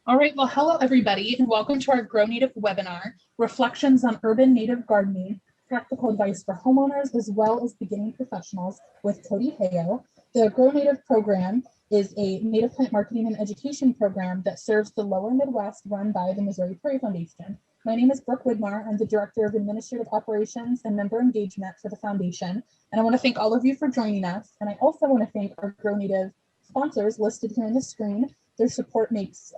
All right, well, hello everybody, and welcome to our Grow Native webinar, Reflections on Urban Native Gardening, Practical Advice for Homeowners as well as Beginning Professionals with Cody Hayo. The Grow Native program is a native plant marketing and education program that serves the lower Midwest run by the Missouri Prairie Foundation. My name is Brooke Widmar. I'm the Director of Administrative Operations and Member Engagement for the Foundation. And I want to thank all of you for joining us. And I also want to thank our Grow Native sponsors listed here on the screen. Their support makes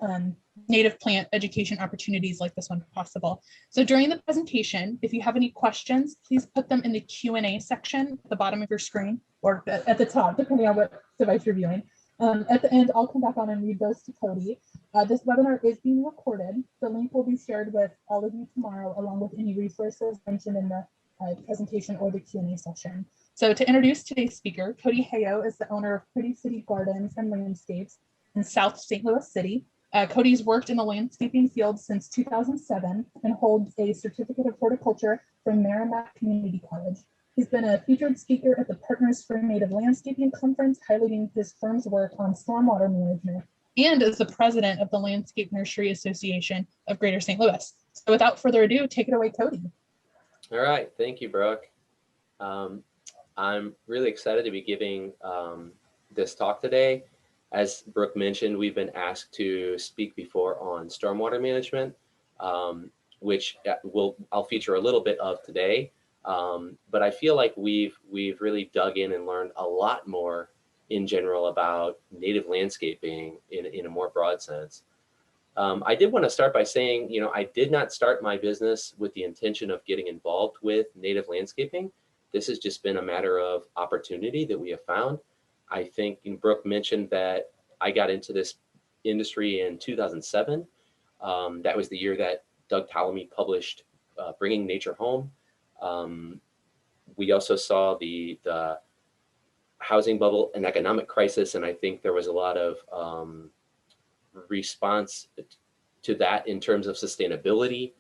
native plant education opportunities like this one possible. So during the presentation, if you have any questions, please put them in the Q&A section at the bottom of your screen or at the top, depending on what device you're viewing. At the end, I'll come back on and read those to Cody. This webinar is being recorded. The link will be shared with all of you tomorrow, along with any resources mentioned in the presentation or the Q&A session. So to introduce today's speaker, Cody Hayo is the owner of Pretty City Gardens and Landscapes in South St. Louis City. Cody's worked in the landscaping field since 2007 and holds a Certificate of Horticulture from Meramec Community College. He's been a featured speaker at the Partners for Native Landscaping Conference, highlighting his firm's work on stormwater management, and is the president of the Landscape Nursery Association of Greater St. Louis. So without further ado, take it away, Cody. All right, thank you, Brooke. I'm really excited to be giving this talk today. As Brooke mentioned, we've been asked to speak before on stormwater management, which I'll feature a little bit of today. But I feel like we've really dug in and learned a lot more in general about native landscaping in a more broad sense. I did want to start by saying, I did not start my business with the intention of getting involved with native landscaping. This has just been a matter of opportunity that we have found. I think Brooke mentioned that I got into this industry in 2007. That was the year that Doug Ptolemy published Bringing Nature Home. We also saw the housing bubble and economic crisis, and I think there was a lot of response to that in terms of sustainability.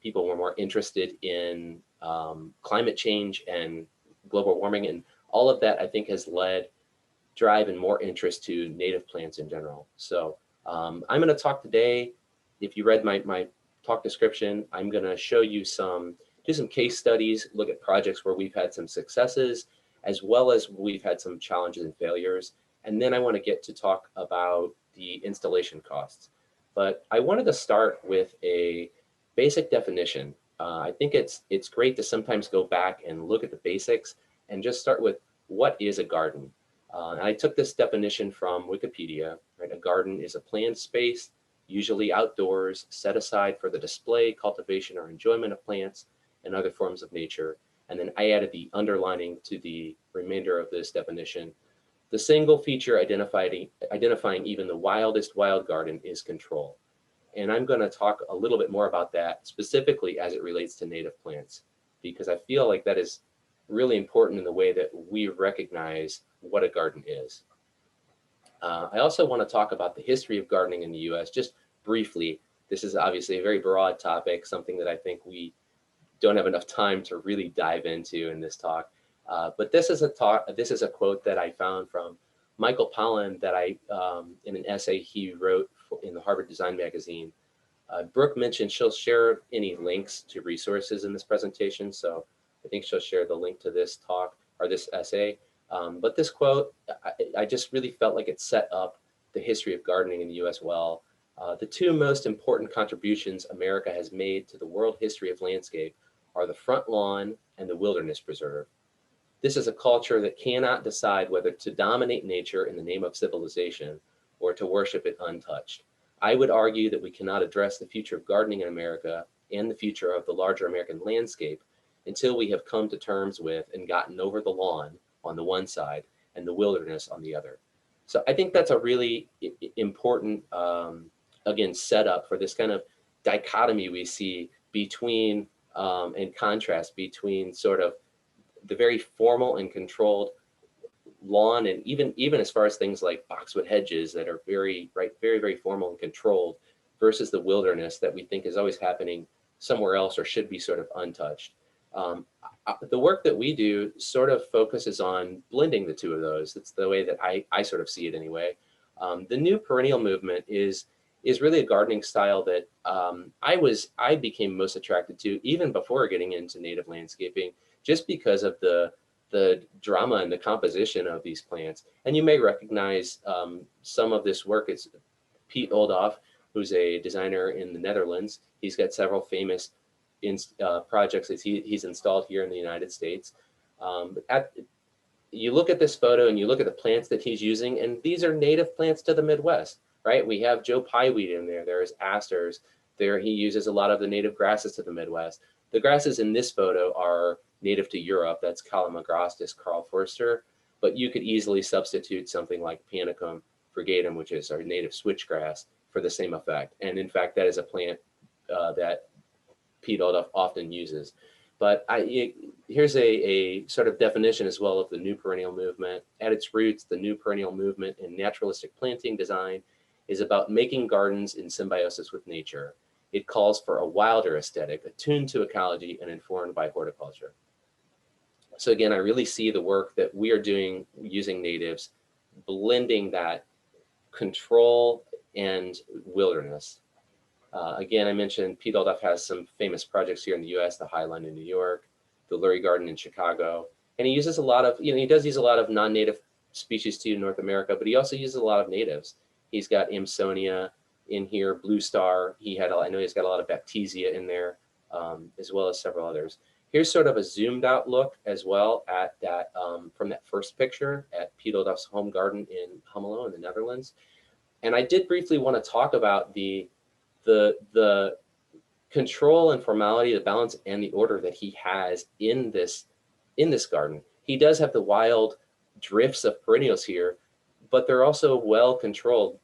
People were more interested in climate change and global warming, and all of that I think has led drive and more interest to native plants in general. So I'm going to talk today. If you read my talk description, I'm going to show you do some case studies, look at projects where we've had some successes, as well as we've had some challenges and failures. And then I want to get to talk about the installation costs. But I wanted to start with a basic definition. I think it's great to sometimes go back and look at the basics and just start with what is a garden. And I took this definition from Wikipedia. Right? A garden is a planned space, usually outdoors, set aside for the display, cultivation, or enjoyment of plants and other forms of nature. And then I added the underlining to the remainder of this definition. The single feature identifying even the wildest wild garden is control. And I'm going to talk a little bit more about that specifically as it relates to native plants, because I feel like that is really important in the way that we recognize what a garden is. I also want to talk about the history of gardening in the US just briefly. This is obviously a very broad topic, something that I think we don't have enough time to really dive into in this talk. But this is a quote that I found from Michael Pollan that in an essay he wrote in the Harvard Design Magazine. Brooke mentioned she'll share any links to resources in this presentation, so I think she'll share the link to this talk or this essay. But this quote, I just really felt like it set up the history of gardening in the US well. The two most important contributions America has made to the world history of landscape are the front lawn and the wilderness preserve. This is a culture that cannot decide whether to dominate nature in the name of civilization or to worship it untouched. I would argue that we cannot address the future of gardening in America and the future of the larger American landscape until we have come to terms with and gotten over the lawn on the one side and the wilderness on the other. So I think that's a really important, again, setup for this kind of dichotomy we see between and contrast between sort of the very formal and controlled lawn, and even as far as things like boxwood hedges that are very formal and controlled, versus the wilderness that we think is always happening somewhere else or should be sort of untouched. The work that we do sort of focuses on blending the two of those. It's the way that I sort of see it anyway. The new perennial movement is is really a gardening style that I became most attracted to even before getting into native landscaping, just because of the drama and the composition of these plants. And you may recognize some of this work. It's Pete Oldoff, who's a designer in the Netherlands. He's got several famous projects that he's installed here in the United States. You look at this photo and you look at the plants that he's using, and these are native plants to the Midwest, right? We have Joe Pyeweed in there. There's asters. There he uses a lot of the native grasses to the Midwest. The grasses in this photo are native to Europe. That's Calamagrostis Karlforster, but you could easily substitute something like Panicum virgatum, which is our native switchgrass, for the same effect. And in fact, that is a plant that Pete Oldoff often uses. But here's a sort of definition as well of the new perennial movement. At its roots, the new perennial movement in naturalistic planting design is about making gardens in symbiosis with nature. It calls for a wilder aesthetic, attuned to ecology and informed by horticulture. So again, I really see the work that we are doing using natives, blending that control and wilderness. Again, I mentioned Pete Oldoff has some famous projects here in the US, the Highline in New York, the Lurie Garden in Chicago. And he uses a lot of, he does use a lot of non-native species too in North America, but he also uses a lot of natives. He's got Amsonia in here, Blue Star. I know he's got a lot of Baptisia in there, as well as several others. Here's sort of a zoomed out look as well at that, from that first picture at Pete Oldoff's home garden in Hummelo in the Netherlands. And I did briefly want to talk about the control and formality, the balance and the order that he has in this garden. He does have the wild drifts of perennials here, but they're also well controlled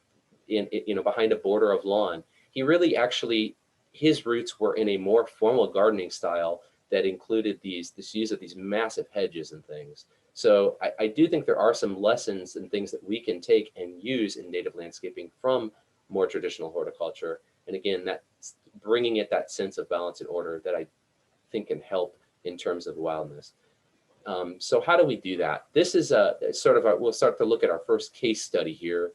behind a border of lawn. He really actually, his roots were in a more formal gardening style that included this use of these massive hedges and things. So I do think there are some lessons and things that we can take and use in native landscaping from more traditional horticulture. And again, that's bringing it that sense of balance and order that I think can help in terms of wildness. So how do we do that? This is we'll start to look at our first case study here.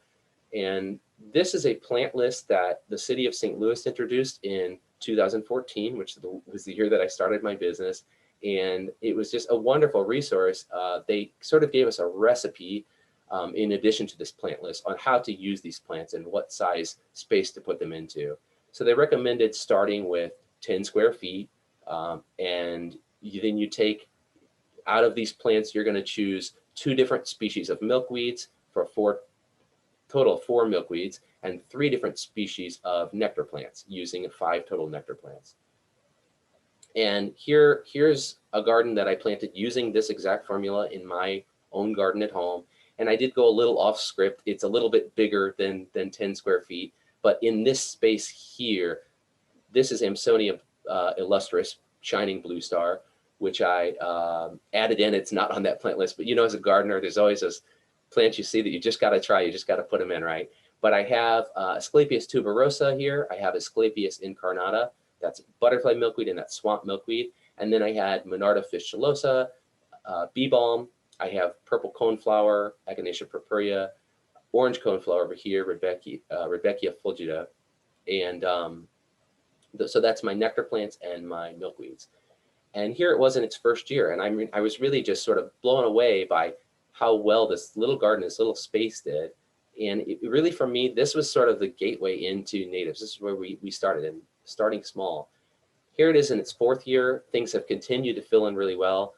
And this is a plant list that the city of St. Louis introduced in 2014, which was the year that I started my business. And it was just a wonderful resource. They sort of gave us a recipe in addition to this plant list on how to use these plants and what size space to put them into. So they recommended starting with 10 square feet. And then you take out of these plants, you're going to choose 2 different species of milkweeds for total of 4 milkweeds and 3 different species of nectar plants, using 5 total nectar plants. And here's a garden that I planted using this exact formula in my own garden at home. And I did go a little off script. It's a little bit bigger than 10 square feet. But in this space here, this is Amsonia illustris, shining blue star, which I added in. It's not on that plant list, but as a gardener, there's always those plants you see that you just got to try. You just got to put them in, right? But I have Asclepias tuberosa here. I have Asclepias incarnata. That's butterfly milkweed and that's swamp milkweed. And then I had Monarda fistulosa, bee balm. I have purple coneflower, Echinacea purpurea, orange coneflower over here, Rudbeckia fulgida. And so that's my nectar plants and my milkweeds. And here it was in its first year. And I was really just sort of blown away by how well this little garden, this little space did. And it really, for me, this was sort of the gateway into natives. This is where we started, and starting small. Here it is in its 4th year. Things have continued to fill in really well.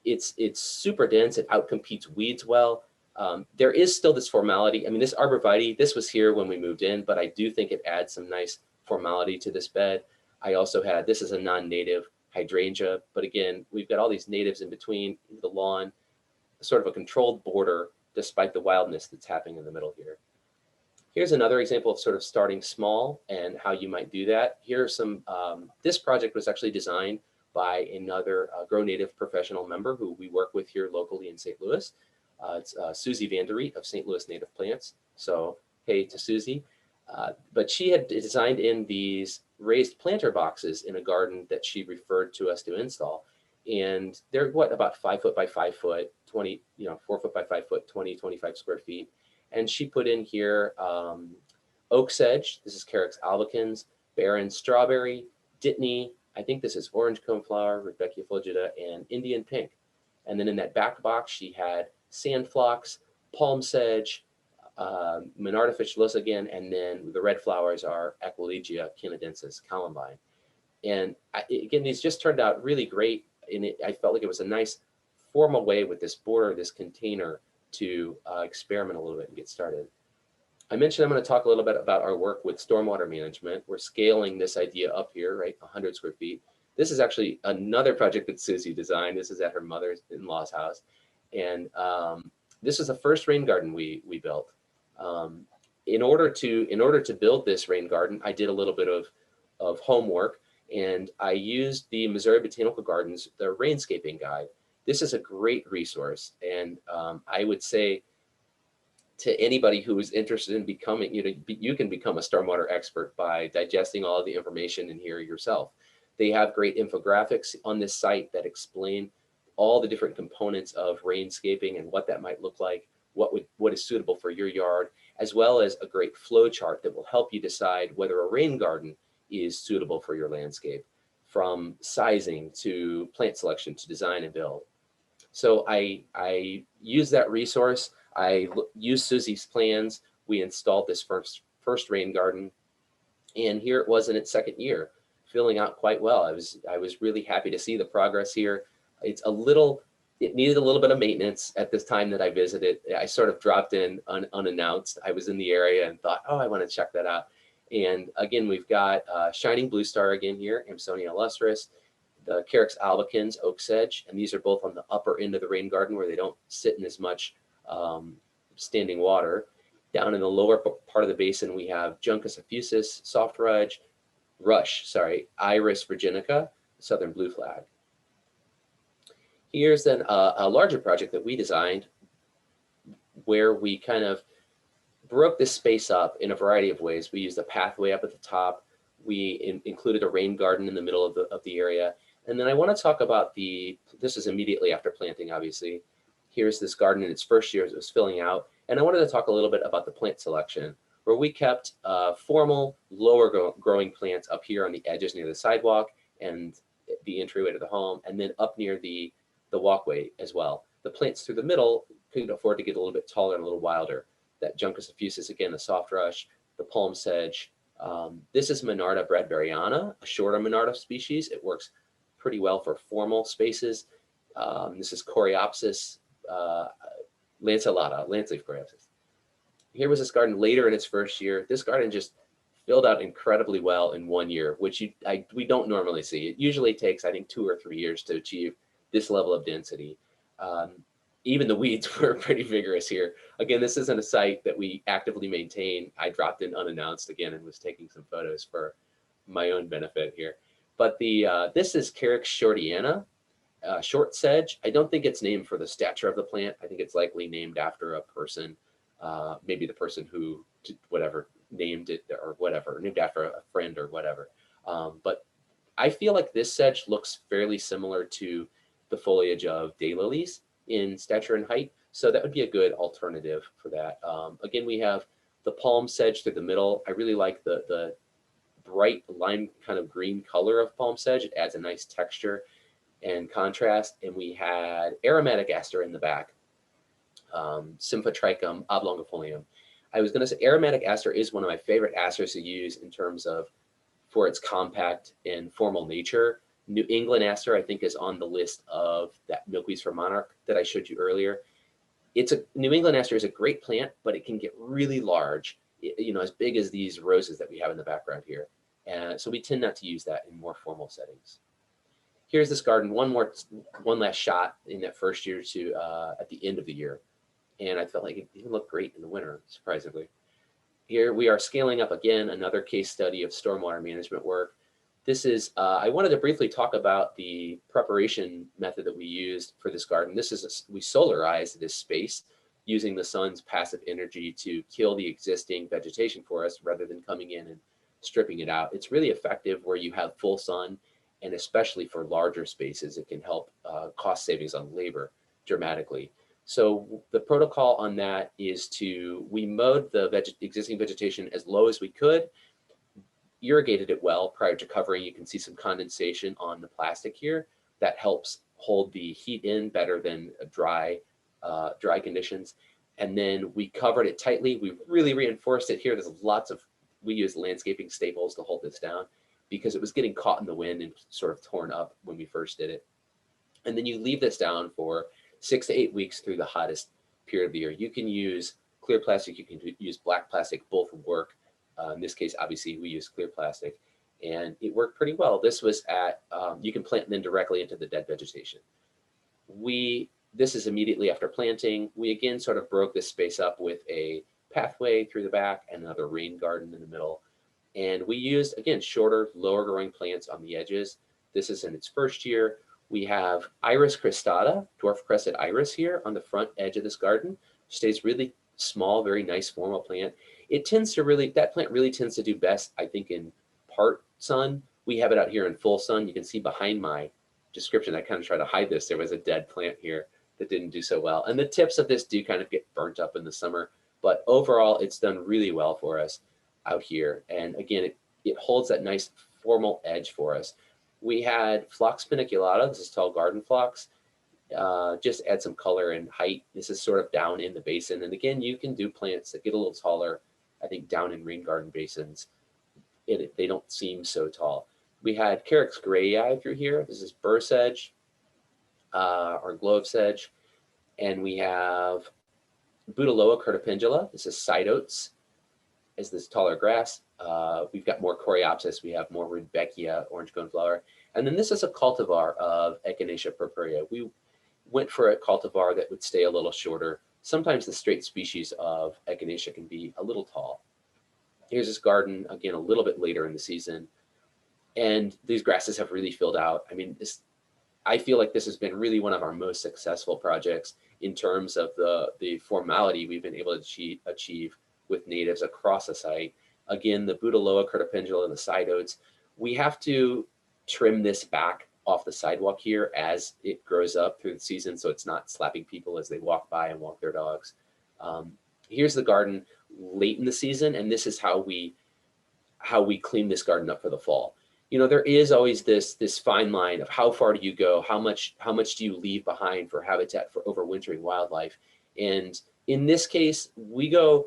It's super dense. It outcompetes weeds well. There is still this formality. I mean, this arborvitae, this was here when we moved in, but I do think it adds some nice formality to this bed. I also had, this is a non-native hydrangea, but again, we've got all these natives in between the lawn, sort of a controlled border, despite the wildness that's happening in the middle here. Here's another example of sort of starting small and how you might do that. Here are some, this project was actually designed by another Grow Native professional member who we work with here locally in St. Louis. It's Susie Vanderriet of St. Louis Native Plants. So hey to Susie. But she had designed in these raised planter boxes in a garden that she referred to us to install. And they're about 5 foot by 5 foot, 20, 4 foot by 5 foot, 20, 25 square feet. And she put in here Oak sedge, this is Carex albicans, barren strawberry, Dittany, I think this is orange coneflower, Rudbeckia fulgida, and Indian pink. And then in that back box, she had sandflocks, palm sedge, Monarda officiosa again, and then the red flowers are Aquilegia canadensis, columbine. And again, these just turned out really great. And I felt like it was a nice formal way with this border, this container, to experiment a little bit and get started. I mentioned I'm going to talk a little bit about our work with stormwater management. We're scaling this idea up here, right, 100 square feet. This is actually another project that Susie designed. This is at her mother-in-law's house. And this is the first rain garden we built. In order to build this rain garden, I did a little bit of homework, and I used the Missouri Botanical Gardens, the Rainscaping Guide. This is a great resource, and I would say to anybody who is interested in becoming, you can become a stormwater expert by digesting all of the information in here yourself. They have great infographics on this site that explain all the different components of rainscaping and what that might look like, what is suitable for your yard, as well as a great flow chart that will help you decide whether a rain garden is suitable for your landscape, from sizing to plant selection to design and build. So I use that resource. I used Susie's plans. We installed this first rain garden, and here it was in its second year, filling out quite well. I was really happy to see the progress here. It needed a little bit of maintenance at this time that I visited. I sort of dropped in unannounced. I was in the area and thought, oh, I want to check that out. And again, we've got Shining Blue Star again here, Amsonia illustris, the Carex albicans, oak sedge, and these are both on the upper end of the rain garden where they don't sit in as much standing water. Down in the lower part of the basin, we have Juncus effusus, soft rush, Iris virginica, southern blue flag. Here's then a larger project that we designed where we kind of broke this space up in a variety of ways. We used a pathway up at the top. We included a rain garden in the middle of the area. And then I want to talk about this is immediately after planting, obviously. Here's this garden in its first year as it was filling out. And I wanted to talk a little bit about the plant selection, where we kept formal lower growing plants up here on the edges near the sidewalk and the entryway to the home, and then up near the walkway as well. The plants through the middle could afford to get a little bit taller and a little wilder. That Juncus effusus, again, the soft rush, the palm sedge. This is Monarda bradburyana, a shorter Monarda species. It works pretty well for formal spaces. This is Coreopsis lanceolata, lanceleaf Coreopsis. Here was this garden later in its first year. This garden just filled out incredibly well in 1 year, which we don't normally see. It usually takes, I think, 2 or 3 years to achieve this level of density. Even the weeds were pretty vigorous here. Again, this isn't a site that we actively maintain. I dropped in unannounced again and was taking some photos for my own benefit here. But this is Carex shortiana, short sedge. I don't think it's named for the stature of the plant. I think it's likely named after a person, maybe the person who named it or whatever, named after a friend or whatever. But I feel like this sedge looks fairly similar to the foliage of daylilies in stature and height. So that would be a good alternative for that. Again, we have the palm sedge through the middle. I really like the bright lime kind of green color of palm sedge. It adds a nice texture and contrast. And we had aromatic aster in the back, Symphotrichum oblongifolium. I was going to say aromatic aster is one of my favorite asters to use in terms of for its compact and formal nature. New England aster, I think, is on the list of that milkweeds for monarch that I showed you earlier. New England aster is a great plant, but it can get really large, as big as these roses that we have in the background here. And so we tend not to use that in more formal settings. Here's this garden, one last shot in that first year to at the end of the year. And I felt like it didn't look great in the winter, surprisingly. Here we are scaling up again, another case study of stormwater management work. This is, I wanted to briefly talk about the preparation method that we used for this garden. We solarized this space using the sun's passive energy to kill the existing vegetation for us rather than coming in and stripping it out. It's really effective where you have full sun, and especially for larger spaces, it can help cost savings on labor dramatically. So the protocol on that is we mowed the existing vegetation as low as we could, irrigated it well prior to covering. You can see some condensation on the plastic here. That helps hold the heat in better than dry conditions. And then we covered it tightly. We really reinforced it here. We use landscaping staples to hold this down because it was getting caught in the wind and sort of torn up when we first did it. And then you leave this down for 6 to 8 weeks through the hottest period of the year. You can use clear plastic, you can use black plastic, both work. In this case, obviously, we use clear plastic, and it worked pretty well. This was you can plant them directly into the dead vegetation. This is immediately after planting. We again sort of broke this space up with a pathway through the back and another rain garden in the middle. And we used, again, shorter, lower growing plants on the edges. This is in its first year. We have Iris cristata, dwarf crested iris here on the front edge of this garden. Stays really small, very nice formal plant. That plant really tends to do best, I think, in part sun. We have it out here in full sun. You can see behind my description, I kind of try to hide this. There was a dead plant here that didn't do so well. And the tips of this do kind of get burnt up in the summer, but overall it's done really well for us out here. And again, it holds that nice formal edge for us. We had Phlox paniculata. This is tall garden phlox. Just add some color and height. This is sort of down in the basin. And again, you can do plants that get a little taller, I think, down in rain garden basins. They don't seem so tall. We had Carex grayi through here. This is burr sedge, or glove sedge. And we have Butaloa curtipendula. This is side oats, is this taller grass. We've got more coreopsis. We have more Rudbeckia, orange coneflower. And then this is a cultivar of Echinacea purpurea. We went for a cultivar that would stay a little shorter. Sometimes the straight species of Echinacea can be a little tall. Here's this garden, again, a little bit later in the season. And these grasses have really filled out. I mean, I feel like this has been really one of our most successful projects in terms of the formality we've been able to achieve with natives across the site. Again, the Butaloa curtipendula and the side oats, we have to trim this back off the sidewalk here as it grows up through the season, so it's not slapping people as they walk by and walk their dogs. Here's the garden late in the season, and this is how we clean this garden up for the fall. You know, there is always this fine line of how far do you go, how much do you leave behind for habitat for overwintering wildlife. And in this case, we go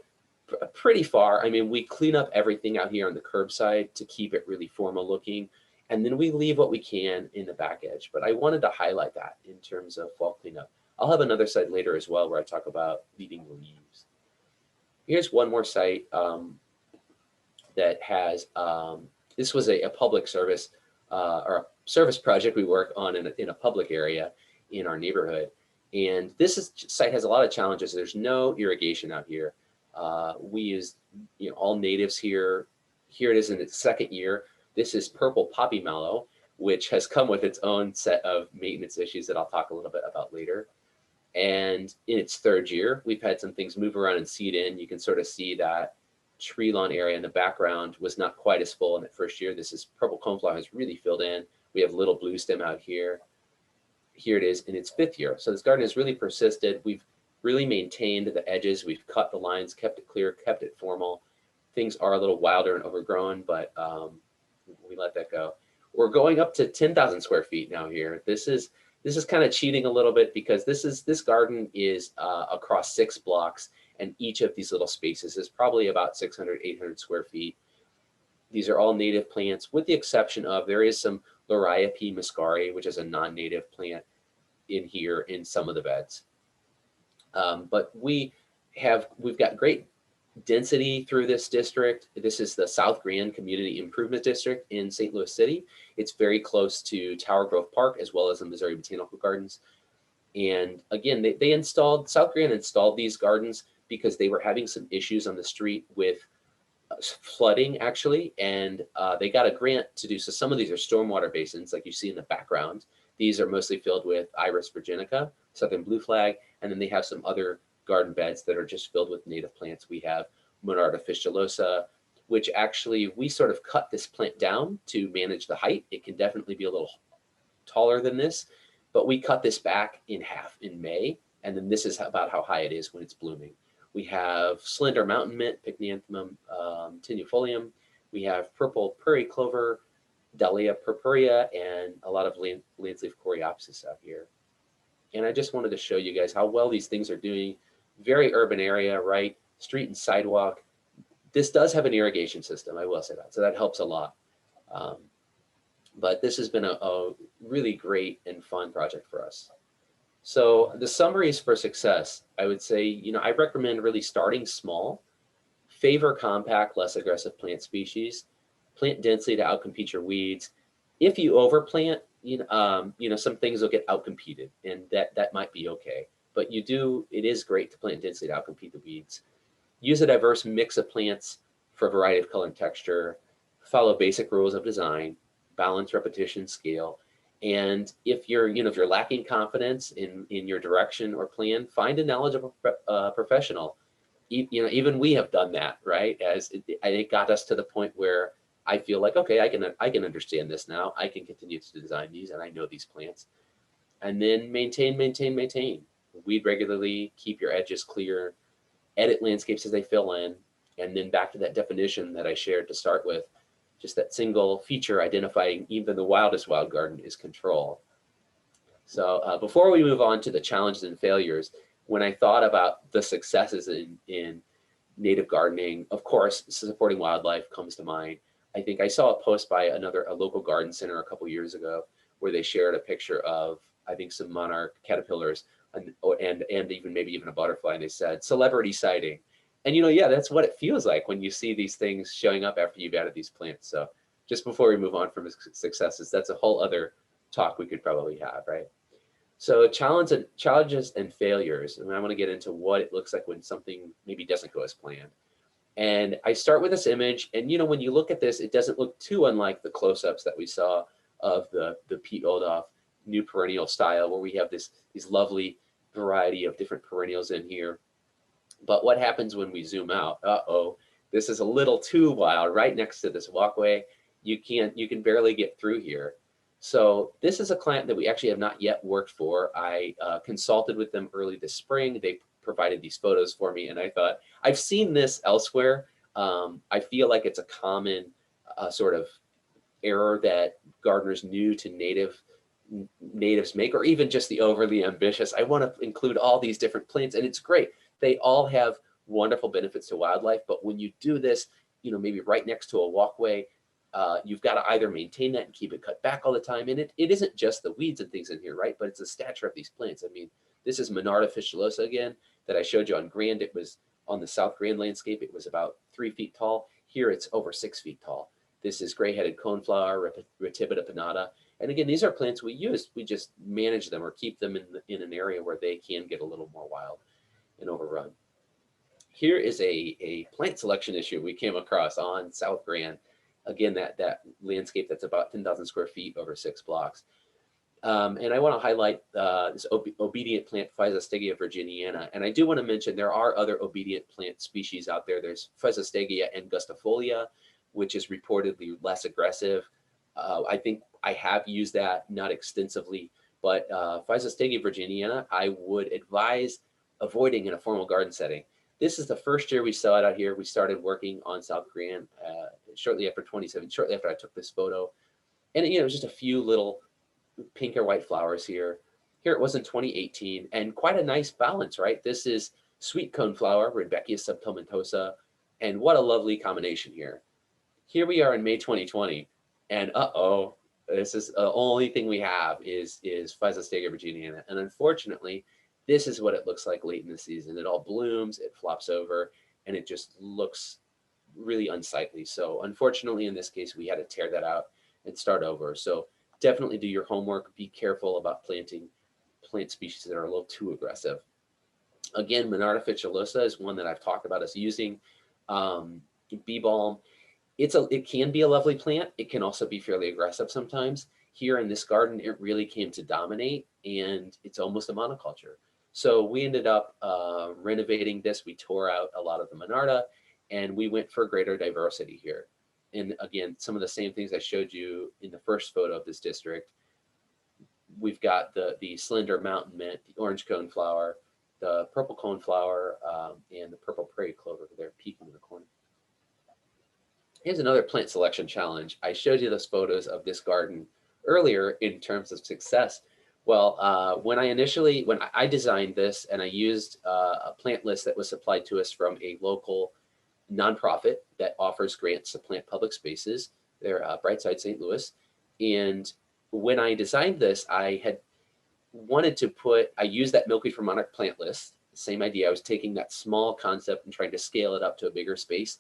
pretty far. I mean, we clean up everything out here on the curbside to keep it really formal looking. And then we leave what we can in the back edge. But I wanted to highlight that in terms of fall cleanup. I'll have another site later as well where I talk about leaving the leaves. Here's one more site that has, this was a public service or a service project we work on in a public area in our neighborhood. And this site has a lot of challenges. There's no irrigation out here. We use all natives here. Here it is in its second year. This is purple poppy mallow, which has come with its own set of maintenance issues that I'll talk a little bit about later. And in its third year, we've had some things move around and seed in. You can sort of see that tree lawn area in the background was not quite as full in that first year. This is purple coneflower has really filled in. We have little blue stem out here. Here it is in its fifth year. So this garden has really persisted. We've really maintained the edges. We've cut the lines, kept it clear, kept it formal. Things are a little wilder and overgrown, but we let that go. We're going up to 10,000 square feet now here. This is kind of cheating a little bit because this garden is across 6 blocks, and each of these little spaces is probably about 600, 800 square feet. These are all native plants, with the exception of there is some Liriope muscari, which is a non-native plant in here in some of the beds. But we've got great density through this district. This is the South Grand Community Improvement District in St. Louis City. It's very close to Tower Grove Park as well as the Missouri Botanical Gardens. And again, South Grand installed these gardens because they were having some issues on the street with flooding actually. And they got a grant to do, so some of these are stormwater basins like you see in the background. These are mostly filled with Iris virginica, southern blue flag, and then they have some other garden beds that are just filled with native plants. We have Monarda fistulosa, which actually we sort of cut this plant down to manage the height. It can definitely be a little taller than this, but we cut this back in half in May And then this is about how high it is when it's blooming. We have slender mountain mint, Pycnianthemum tenuifolium. We have purple prairie clover, Dahlia purpurea, and a lot of landsleaf coreopsis out here. And I just wanted to show you guys how well these things are doing. Very urban area, right? Street and sidewalk. This does have an irrigation system, I will say that. So that helps a lot. But this has been a really great and fun project for us. So the summaries for success, I would say, you know, I recommend really starting small, favor compact, less aggressive plant species, plant densely to outcompete your weeds. If you overplant, you know, some things will get outcompeted, and that might be okay. But it is great to plant densely to outcompete the weeds. Use a diverse mix of plants for a variety of color and texture. Follow basic rules of design, balance, repetition, scale. And if you're lacking confidence in your direction or plan, find a knowledgeable professional. You know, even we have done that, right? It got us to the point where I feel like, okay, I can understand this now. I can continue to design these, and I know these plants. And then maintain. Weed regularly, keep your edges clear, edit landscapes as they fill in, and then back to that definition that I shared to start with. Just that single feature identifying even the wildest wild garden is control. So before we move on to the challenges and failures, when I thought about the successes in native gardening, of course, supporting wildlife comes to mind. I think I saw a post by a local garden center a couple years ago where they shared a picture of, I think, some monarch caterpillars and even maybe even a butterfly, and they said celebrity sighting. And you know, yeah, that's what it feels like when you see these things showing up after you've added these plants. So just before we move on from successes, that's a whole other talk we could probably have, right? So challenges and failures, and I want to get into what it looks like when something maybe doesn't go as planned. And I start with this image, and you know, when you look at this, it doesn't look too unlike the close-ups that we saw of the Pete Oldoff new perennial style, where we have these lovely variety of different perennials in here. But what happens when we zoom out? This is a little too wild right next to this walkway. You can barely get through here. So this is a client that we actually have not yet worked for. I consulted with them early this spring. They provided these photos for me, and I thought, I've seen this elsewhere. I feel like it's a common sort of error that gardeners new to natives make, or even just the overly ambitious. I want to include all these different plants, and it's great. They all have wonderful benefits to wildlife, but when you do this, you know, maybe right next to a walkway, you've got to either maintain that and keep it cut back all the time. And it isn't just the weeds and things in here, right? But it's the stature of these plants. I mean, this is Monarda officiosa again that I showed you on Grand. It was on the South Grand landscape. It was about 3 feet tall. Here it's over 6 feet tall. This is gray-headed coneflower, Retibita pinnata. And again, these are plants we use. We just manage them or keep them in an area where they can get a little more wild and overrun. Here is a plant selection issue we came across on South Grand. Again, that landscape that's about 10,000 square feet over 6 blocks. And I want to highlight this obedient plant, Physostegia virginiana. And I do want to mention there are other obedient plant species out there. There's Physostegia angustifolia, which is reportedly less aggressive. I think I have used that, not extensively, but Physostegia virginiana, I would advise avoiding in a formal garden setting. This is the first year we saw it out here. We started working on South Grand shortly after 2017, shortly after I took this photo. And you know, just a few little pink or white flowers here. Here it was in 2018, and quite a nice balance, right? This is sweet coneflower, Rudbeckia subtomentosa, and what a lovely combination here. Here we are in May 2020, and this is the only thing we have is Physostegia virginiana. And unfortunately, this is what it looks like late in the season. It all blooms, it flops over, and it just looks really unsightly. So unfortunately, in this case, we had to tear that out and start over. So definitely do your homework. Be careful about planting plant species that are a little too aggressive. Again, Monarda officiosa is one that I've talked about us using. Bee balm. It can be a lovely plant. It can also be fairly aggressive sometimes. Here in this garden, it really came to dominate, and it's almost a monoculture. So we ended up renovating this. We tore out a lot of the Monarda, and we went for greater diversity here. And again, some of the same things I showed you in the first photo of this district. We've got the slender mountain mint, the orange coneflower, the purple coneflower and the purple prairie clover there peeking in the corner. Here's another plant selection challenge. I showed you those photos of this garden earlier in terms of success. Well, when I designed this and I used a plant list that was supplied to us from a local nonprofit that offers grants to plant public spaces. They're Brightside St. Louis. And when I designed this, I had wanted to I used that Milkweed for Monarch plant list. Same idea. I was taking that small concept and trying to scale it up to a bigger space.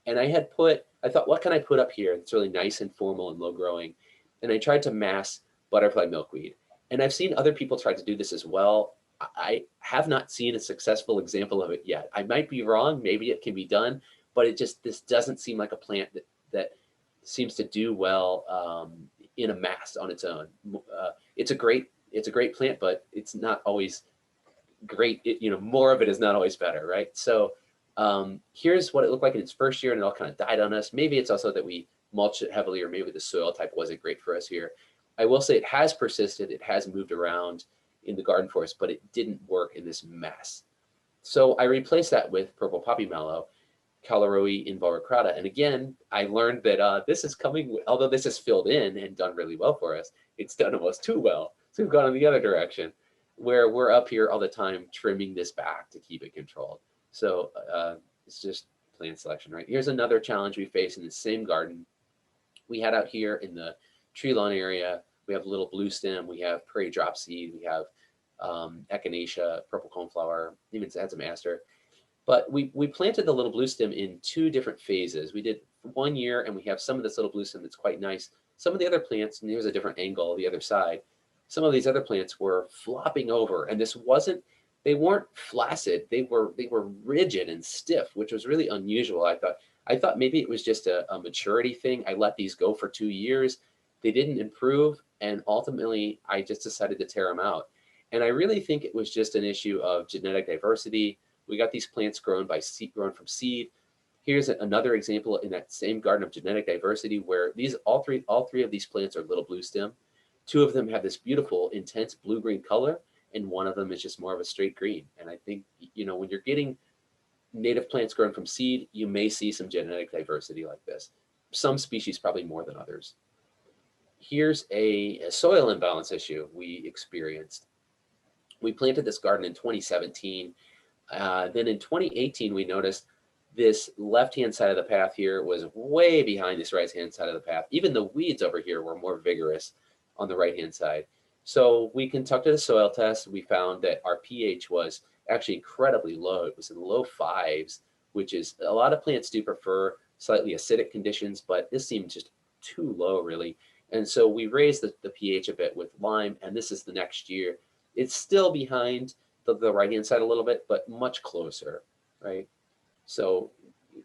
And I thought, what can I put up here that's really nice and formal and low growing? And I tried to mass butterfly milkweed. And I've seen other people try to do this as well. I have not seen a successful example of it yet. I might be wrong, maybe it can be done, but this doesn't seem like a plant that seems to do well in a mass on its own. It's a great plant, but it's not always great. More of it is not always better, right? So here's what it looked like in its first year, and it all kind of died on us. Maybe it's also that we mulched it heavily, or maybe the soil type wasn't great for us here. I will say it has persisted. It has moved around in the garden forest, but it didn't work in this mess. So I replaced that with purple poppy mallow, Callaroi involucrata. And again, I learned that this is coming, although this is filled in and done really well for us, it's done almost too well. So we've gone in the other direction, where we're up here all the time trimming this back to keep it controlled. So it's just plant selection, right? Here's another challenge we face in the same garden. We had out here in the tree lawn area, we have little blue stem, we have prairie dropseed, we have echinacea, purple coneflower, even had some aster. But we planted the little blue stem in 2 different phases. We did 1 year, and we have some of this little blue stem that's quite nice. Some of the other plants, and here's a different angle, the other side, some of these other plants were flopping over, and they weren't flaccid, they were rigid and stiff, which was really unusual. I thought maybe it was just a maturity thing. I let these go for 2 years. They didn't improve, and ultimately I just decided to tear them out. And I really think it was just an issue of genetic diversity. We got these plants grown from seed. Here's another example in that same garden of genetic diversity, where all three of these plants are little blue stem. 2 of them have this beautiful, intense blue-green color, and 1 of them is just more of a straight green. And I think, when you're getting native plants grown from seed, you may see some genetic diversity like this. Some species probably more than others. Here's a soil imbalance issue we experienced. We planted this garden in 2017. Then in 2018, we noticed this left-hand side of the path here was way behind this right-hand side of the path. Even the weeds over here were more vigorous on the right-hand side. So we conducted a soil test. We found that our pH was actually incredibly low. It was in the low 5s, which is, a lot of plants do prefer slightly acidic conditions, but this seemed just too low, really. And so we raised the pH a bit with lime, and this is the next year. It's still behind the right-hand side a little bit, but much closer, right? So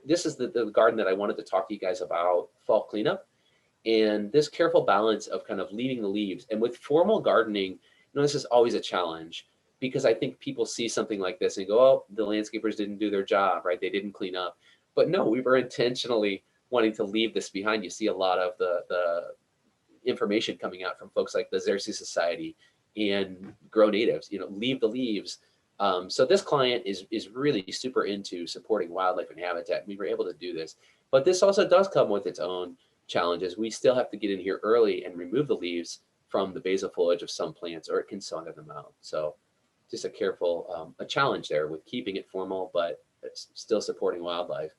this is the garden that I wanted to talk to you guys about, fall cleanup, and this careful balance of kind of leaving the leaves. And with formal gardening, this is always a challenge, because I think people see something like this and go, oh, the landscapers didn't do their job, right? They didn't clean up. But no, we were intentionally wanting to leave this behind. You see a lot of the information coming out from folks like the Xerces Society and Grow Natives, leave the leaves. So this client is really super into supporting wildlife and habitat. We were able to do this, but this also does come with its own challenges. We still have to get in here early and remove the leaves from the basal foliage of some plants, or it can sauger them out. So just a careful, a challenge there with keeping it formal, but still supporting wildlife.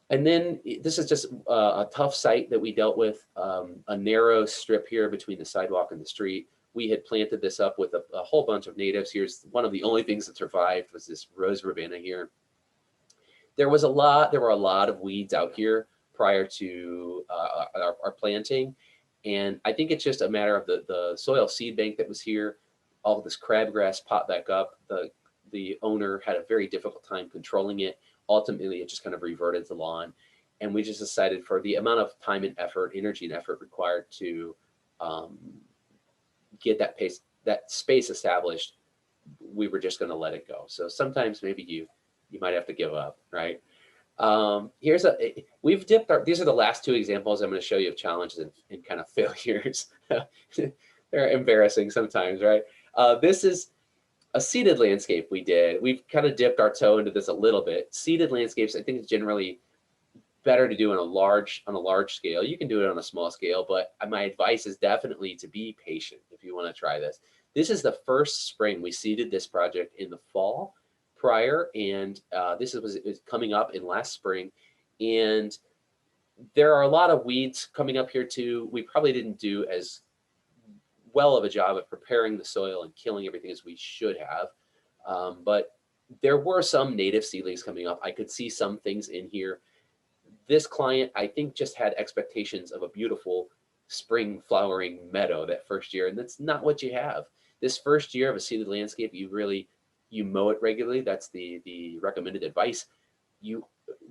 And then this is just a tough site that we dealt with, a narrow strip here between the sidewalk and the street. We had planted this up with a whole bunch of natives. Here's one of the only things that survived, was this rose verbena here. There were a lot of weeds out here prior to our planting. And I think it's just a matter of the soil seed bank that was here. All of this crabgrass popped back up. The owner had a very difficult time controlling it. Ultimately, it just kind of reverted to lawn. And we just decided, for the amount of time and effort, energy and effort required to get that space established, we were just going to let it go. So sometimes maybe you might have to give up, right? We've dipped these are the last 2 examples I'm going to show you of challenges and kind of failures. They're embarrassing sometimes, right? This is A seeded landscape we've kind of dipped our toe into this a little bit. Seeded landscapes, I think, is generally better to do on a large scale. You can do it on a small scale, but my advice is definitely to be patient if you want to try this. This is the first spring. We seeded this project in the fall prior, and this was coming up in last spring. And there are a lot of weeds coming up here too. We probably didn't do as well of a job of preparing the soil and killing everything as we should have. But there were some native seedlings coming up. I could see some things in here. This client, I think, just had expectations of a beautiful spring flowering meadow that first year, and that's not what you have. This first year of a seeded landscape, you mow it regularly. That's the recommended advice. You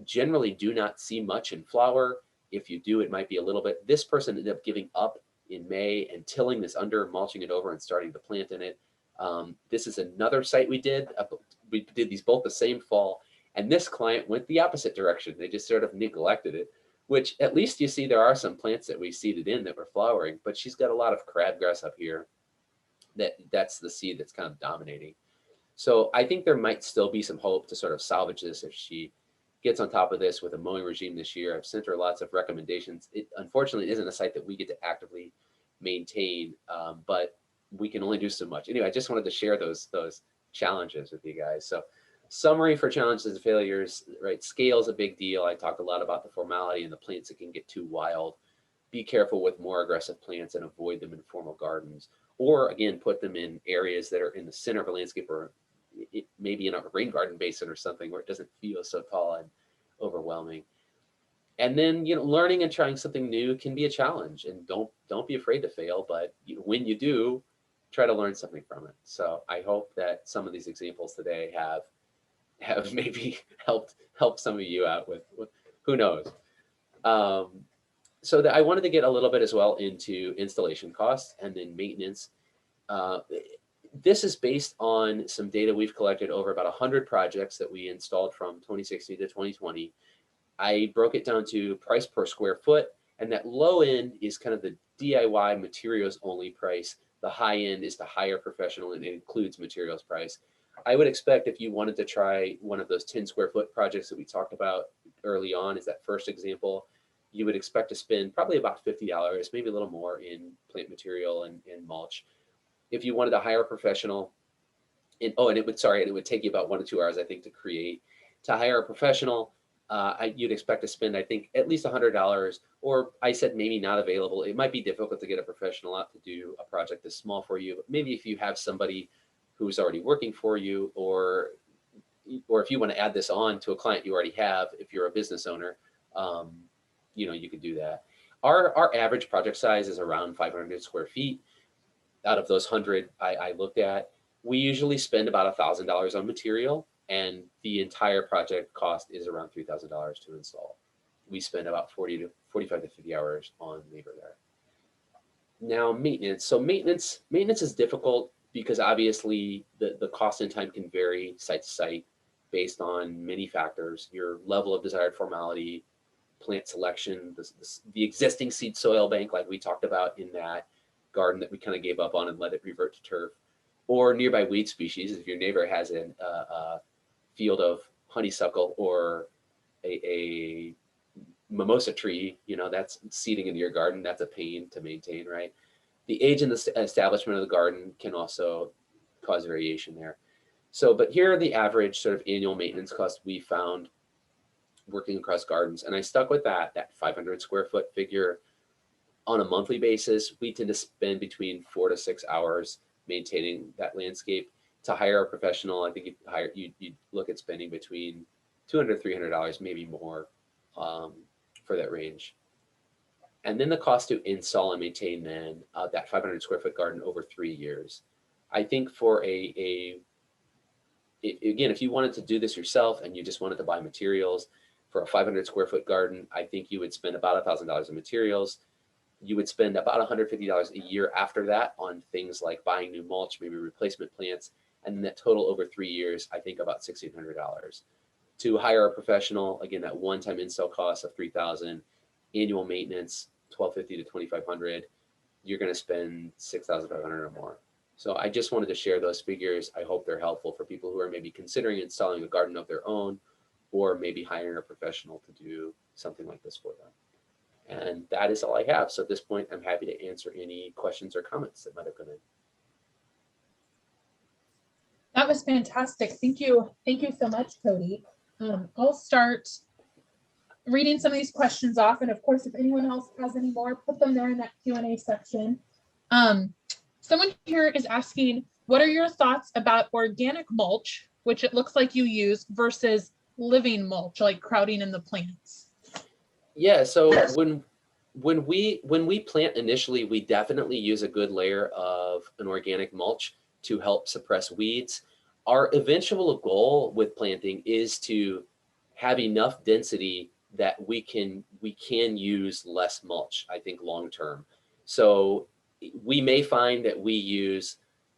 generally do not see much in flower. If you do, it might be a little bit. This person ended up giving up in May and tilling this under, mulching it over, and starting to plant in it. This is another site we did. We did these both the same fall, and this client went the opposite direction. They just sort of neglected it, which at least you see there are some plants that we seeded in that were flowering, but she's got a lot of crabgrass up here. That's the seed that's kind of dominating. So I think there might still be some hope to sort of salvage this if she gets on top of this with a mowing regime this year. I've sent her lots of recommendations. It unfortunately isn't a site that we get to actively maintain, but we can only do so much. Anyway, I just wanted to share those challenges with you guys. So summary for challenges and failures, right? Scale is a big deal. I talked a lot about the formality and the plants that can get too wild. Be careful with more aggressive plants and avoid them in formal gardens. Or again, put them in areas that are in the center of a landscape, or maybe in a rain garden basin or something where it doesn't feel so tall and overwhelming. And then, learning and trying something new can be a challenge, and don't be afraid to fail, but when you do, try to learn something from it. So I hope that some of these examples today have maybe helped some of you out with who knows. So that I wanted to get a little bit as well into installation costs and then maintenance. This is based on some data we've collected over about 100 projects that we installed from 2016 to 2020. I broke it down to price per square foot, and that low end is kind of the DIY materials only price. The high end is the higher professional, and it includes materials price. I would expect if you wanted to try one of those 10 square foot projects that we talked about early on, is that first example, you would expect to spend probably about $50, maybe a little more in plant material and mulch. If you wanted to hire a professional, and it would take you about 1 to 2 hours, I think, to create. To hire a professional, you'd expect to spend, I think, at least $100, or I said maybe not available. It might be difficult to get a professional out to do a project this small for you, but maybe if you have somebody who's already working for you, or if you want to add this on to a client you already have, if you're a business owner, you could do that. Our average project size is around 500 square feet. Out of those 100 I looked at, we usually spend about $1,000 on material, and the entire project cost is around $3,000 to install. We spend about 45 to 50 hours on labor there. Now maintenance. So maintenance is difficult because obviously the cost and time can vary site to site based on many factors: your level of desired formality, plant selection, the existing seed soil bank like we talked about in that garden that we kind of gave up on and let it revert to turf, or nearby weed species. If your neighbor has a field of honeysuckle or a mimosa tree, that's seeding into your garden, that's a pain to maintain, right? The age and the establishment of the garden can also cause variation there. So, but here are the average sort of annual maintenance costs we found working across gardens, and I stuck with that 500 square foot figure. On a monthly basis, we tend to spend between 4 to 6 hours maintaining that landscape. To hire a professional, I think you'd look at spending between $200 to $300, maybe more, for that range. And then the cost to install and maintain then that 500 square foot garden over 3 years. I think for again, if you wanted to do this yourself and you just wanted to buy materials for a 500 square foot garden, I think you would spend about $1,000 in materials. You would spend about $150 a year after that on things like buying new mulch, maybe replacement plants, and then that total over 3 years, I think about $1,600. To hire a professional, again, that one-time install cost of $3,000, annual maintenance $1,250 to $2,500, you're going to spend $6,500 or more. So I just wanted to share those figures. I hope they're helpful for people who are maybe considering installing a garden of their own, or maybe hiring a professional to do something like this for them. And that is all I have. So at this point, I'm happy to answer any questions or comments that might have come in. That was fantastic. Thank you. Thank you so much, Cody. I'll start reading some of these questions off. And of course, if anyone else has any more, put them there in that Q&A section. Someone here is asking, what are your thoughts about organic mulch, which it looks like you use, versus living mulch, like crowding in the plants? Yeah, so when we plant initially, we definitely use a good layer of an organic mulch to help suppress weeds. Our eventual goal with planting is to have enough density that we can use less mulch, I think, long term. So we may find that we use,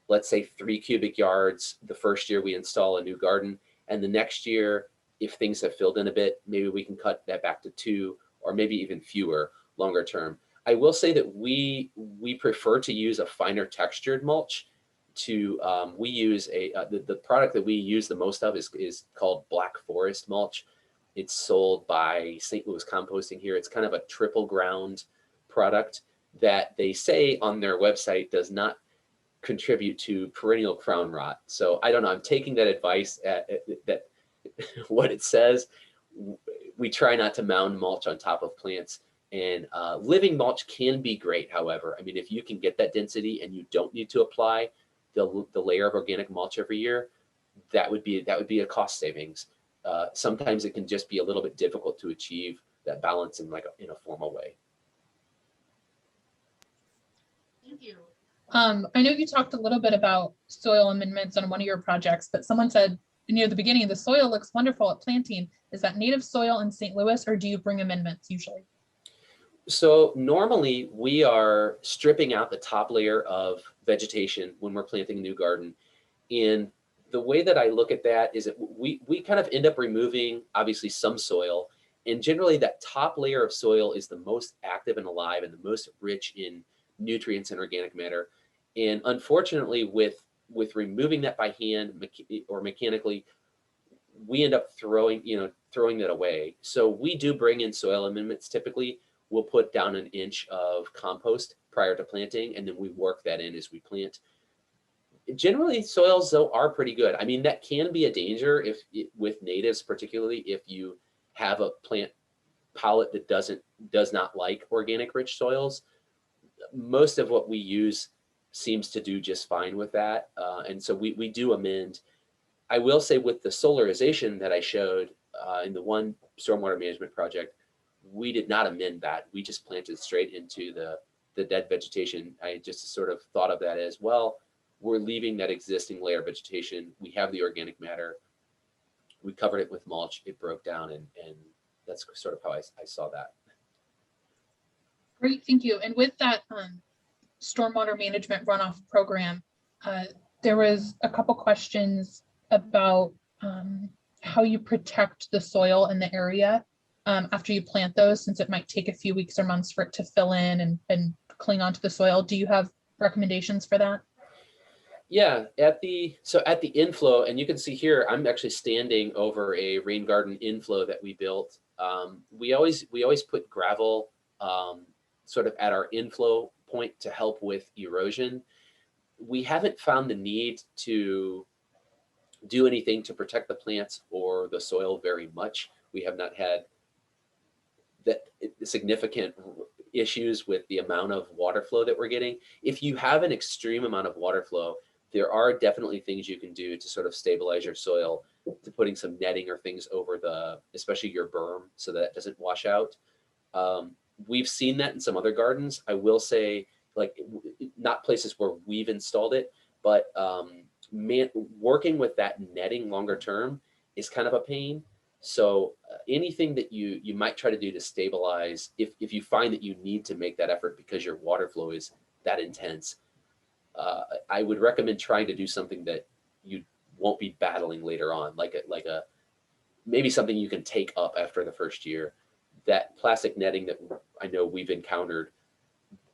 let's say, 3 cubic yards the first year we install a new garden, and the next year, if things have filled in a bit, maybe we can cut that back to 2, or maybe even fewer longer term. I will say that we prefer to use a finer textured mulch. We use the product that we use the most of is called Black Forest mulch. It's sold by St. Louis Composting here. It's kind of a triple ground product that they say on their website does not contribute to perennial crown rot. So I don't know, I'm taking that advice that what it says. We try not to mound mulch on top of plants, and living mulch can be great. However, I mean, if you can get that density and you don't need to apply the layer of organic mulch every year, that would be a cost savings. Sometimes it can just be a little bit difficult to achieve that balance in a formal way. Thank you. I know you talked a little bit about soil amendments on one of your projects, but someone said near the beginning, the soil looks wonderful at planting. Is that native soil in St. Louis, or do you bring amendments usually? So normally we are stripping out the top layer of vegetation when we're planting a new garden. And the way that I look at that is that we kind of end up removing, obviously, some soil. And generally that top layer of soil is the most active and alive and the most rich in nutrients and organic matter. And unfortunately, with removing that by hand or mechanically, we end up throwing that away. So we do bring in soil amendments. Typically, we'll put down 1 inch of compost prior to planting, and then we work that in as we plant. Generally, soils though are pretty good. I mean, that can be a danger with natives, particularly if you have a plant palette that does not like organic rich soils. Most of what we use seems to do just fine with that, and so we do amend. I will say with the solarization that I showed in the one stormwater management project, we did not amend that. We just planted straight into the dead vegetation. I just sort of thought of that as, well, we're leaving that existing layer of vegetation. We have the organic matter. We covered it with mulch. It broke down, and that's sort of how I saw that. Great, thank you. And with that stormwater management runoff program, there was a couple questions about how you protect the soil in the area after you plant those, since it might take a few weeks or months for it to fill in and cling onto the soil. Do you have recommendations for that? Yeah, at the inflow, and you can see here, I'm actually standing over a rain garden inflow that we built. We always put gravel sort of at our inflow point to help with erosion. We haven't found the need to do anything to protect the plants or the soil very much. We have not had that significant issues with the amount of water flow that we're getting. If you have an extreme amount of water flow, there are definitely things you can do to sort of stabilize your soil, to putting some netting or things over especially your berm, so that it doesn't wash out. We've seen that in some other gardens. I will say, like, not places where we've installed it, but working with that netting longer term is kind of a pain. So anything that you might try to do to stabilize, if you find that you need to make that effort because your water flow is that intense, I would recommend trying to do something that you won't be battling later on, like maybe something you can take up after the first year. That plastic netting that I know we've encountered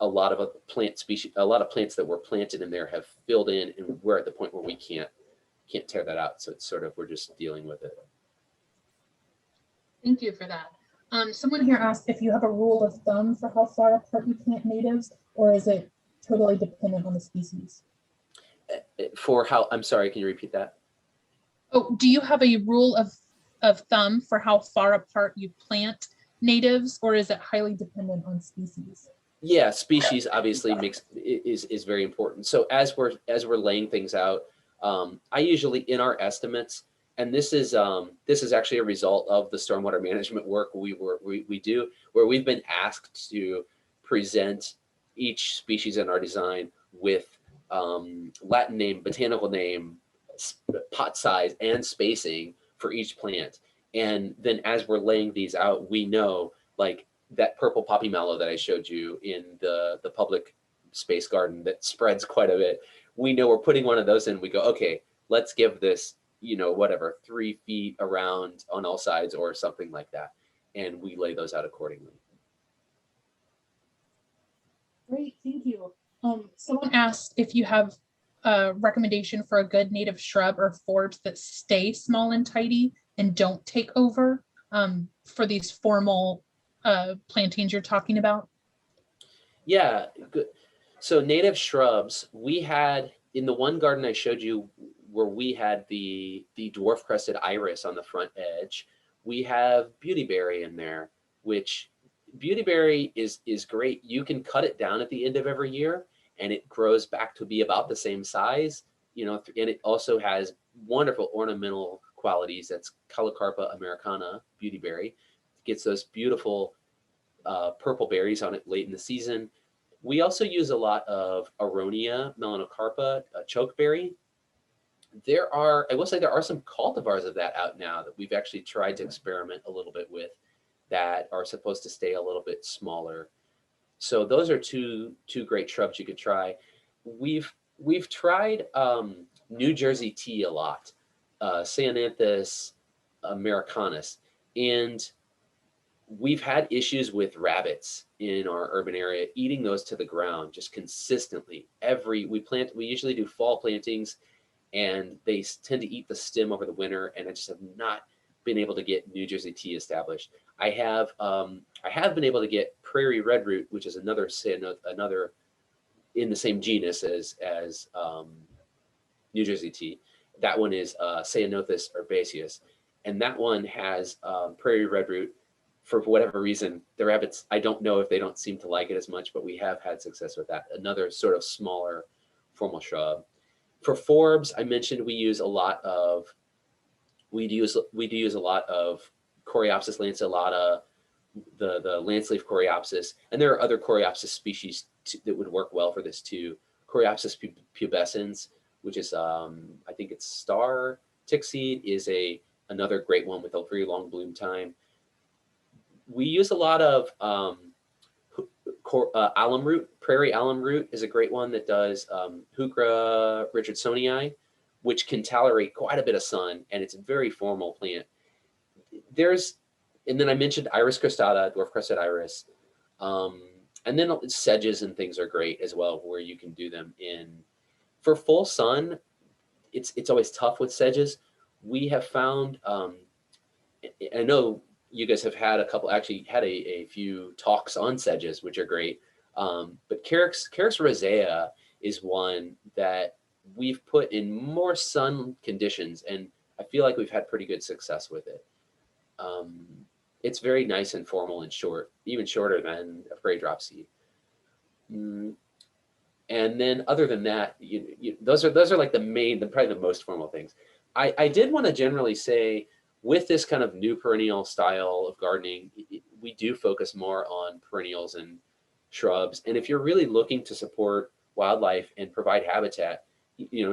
a lot of plant species, a lot of plants that were planted in there have filled in, and we're at the point where we can't tear that out. So it's sort of, we're just dealing with it. Thank you for that. Someone here asked if you have a rule of thumb for how far apart you plant natives, or is it totally dependent on the species? For how, I'm sorry, can you repeat that? Oh, do you have a rule of thumb for how far apart you plant natives, or is it highly dependent on species? Yeah, species obviously is very important. So as we're laying things out, I usually, in our estimates, and this is actually a result of the stormwater management work we do, where we've been asked to present each species in our design with Latin name, botanical name, pot size, and spacing for each plant. And then as we're laying these out, we know, like, that purple poppy mallow that I showed you in the public space garden that spreads quite a bit. We know we're putting one of those in. We go, okay, let's give this, whatever, 3 feet around on all sides or something like that. And we lay those out accordingly. Great, thank you. Someone asked if you have a recommendation for a good native shrub or forbs that stay small and tidy and don't take over for these formal plantings you're talking about. Yeah, good. So native shrubs, we had in the one garden I showed you where we had the dwarf crested iris on the front edge. We have beautyberry in there, which beautyberry is great. You can cut it down at the end of every year and it grows back to be about the same size, and it also has wonderful ornamental qualities. That's Calocarpa americana beautyberry. It gets those beautiful purple berries on it late in the season. We also use a lot of Aronia melanocarpa chokeberry. I will say there are some cultivars of that out now that we've actually tried to experiment a little bit with that are supposed to stay a little bit smaller. So those are two great shrubs you could try. We've tried New Jersey tea a lot, Ceananthus americanus, and we've had issues with rabbits in our urban area eating those to the ground just consistently. We usually do fall plantings, and they tend to eat the stem over the winter, and I just have not been able to get New Jersey tea established. I have been able to get prairie redroot, which is another in the same genus as New Jersey tea. That one is Ceanothus herbaceus, and that one has prairie redroot. For whatever reason, the rabbits, I don't know if they don't seem to like it as much, but we have had success with that. Another sort of smaller formal shrub. For forbs, I mentioned we do use a lot of Coreopsis lanceolata, the lance-leaf Coreopsis, and there are other Coreopsis species that would work well for this too. Coreopsis pubescens, which is I think it's star tickseed, is another great one with a very long bloom time. We use a lot of alum root. Prairie alum root is a great one that does Heuchera richardsonii, which can tolerate quite a bit of sun, and it's a very formal plant. And then I mentioned Iris cristata, dwarf crested iris, and then sedges and things are great as well, where you can do them for full sun. It's always tough with sedges. We have found, I know you guys have had a few talks on sedges, which are great. But Carex rosea is one that we've put in more sun conditions, and I feel like we've had pretty good success with it. It's very nice and formal and short, even shorter than a prairie drop seed. And then other than that, those are like probably the most formal things. I did want to generally say, with this kind of new perennial style of gardening, we do focus more on perennials and shrubs. And if you're really looking to support wildlife and provide habitat,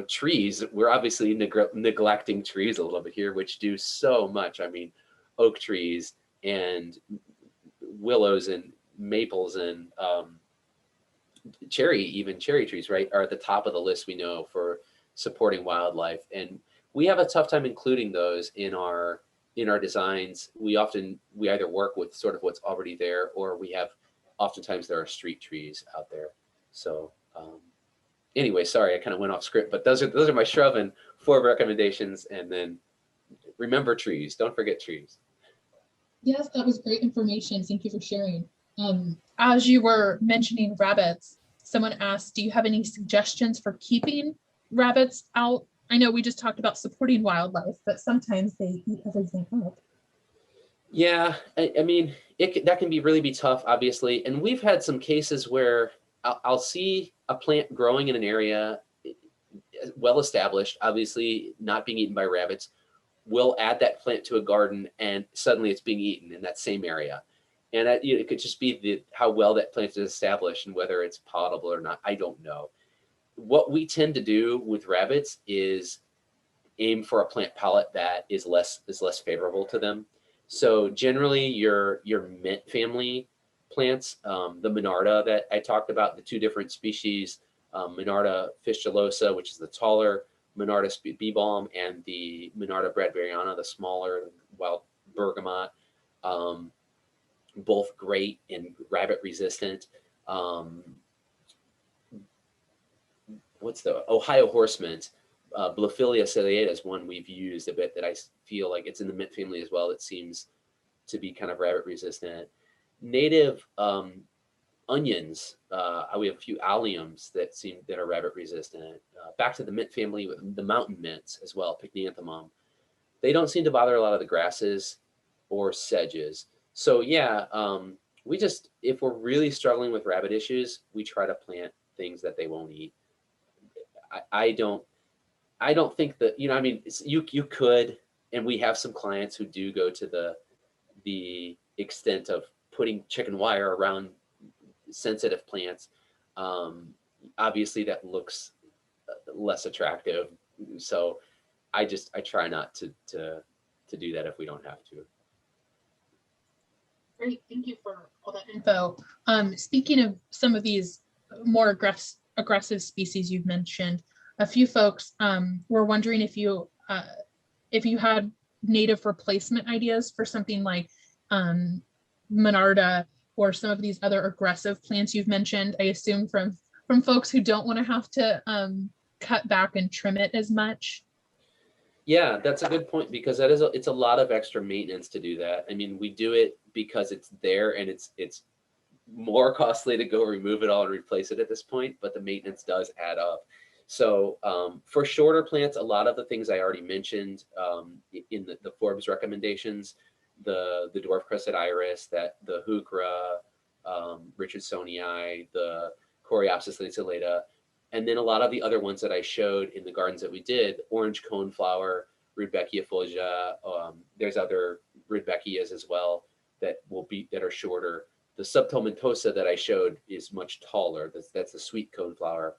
trees, we're obviously neglecting trees a little bit here, which do so much. I mean, oak trees and willows and maples and cherry trees, right, are at the top of the list, we know, for supporting wildlife. And we have a tough time including those in our designs. We either work with sort of what's already there, or we have oftentimes there are street trees out there. So anyway, sorry, I kind of went off script, but those are my shrub and forb recommendations. And then remember trees. Don't forget trees. Yes, that was great information. Thank you for sharing. As you were mentioning rabbits, someone asked, do you have any suggestions for keeping rabbits out? I know we just talked about supporting wildlife, but sometimes they eat everything up. Yeah, I mean, that can really be tough, obviously. And we've had some cases where I'll see a plant growing in an area, well established, obviously not being eaten by rabbits. We'll add that plant to a garden and suddenly it's being eaten in that same area. And it could just be how well that plant is established and whether it's potable or not. I don't know. What we tend to do with rabbits is aim for a plant palette that is less favorable to them. So generally your mint family plants, the Monarda that I talked about, the two different species, Monarda fistulosa, which is the taller Monarda bee balm, and the Monarda bradburyana, the smaller wild bergamot, both great and rabbit resistant. What's the Ohio horsemint? Blophilia ciliata is one we've used a bit that I feel like it's in the mint family as well. It seems to be kind of rabbit resistant. Native onions, we have a few alliums that are rabbit resistant. Back to the mint family with the mountain mints as well, Pycnianthemum. They don't seem to bother a lot of the grasses or sedges. So yeah, if we're really struggling with rabbit issues, we try to plant things that they won't eat. I don't think that, I mean, you could, and we have some clients who do go to the extent of putting chicken wire around sensitive plants. Obviously that looks less attractive. So I try not to do that if we don't have to. Great, thank you for all that info. Speaking of some of these more aggressive species you've mentioned, a few folks were wondering if you had native replacement ideas for something like Monarda or some of these other aggressive plants you've mentioned. I assume from folks who don't want to have to cut back and trim it as much. Yeah, that's a good point, because it's a lot of extra maintenance to do that. I mean, we do it because it's there and it's more costly to go remove it all and replace it at this point, but the maintenance does add up. So for shorter plants, a lot of the things I already mentioned in the Forbes recommendations, the dwarf crested iris, the heuchera, richardsonii, the Coreopsis lanceolata, and then a lot of the other ones that I showed in the gardens that we did, orange coneflower, Rudbeckia fulgia. There's other Rudbeckias as well that are shorter. The subtomentosa that I showed is much taller. That's the sweet coneflower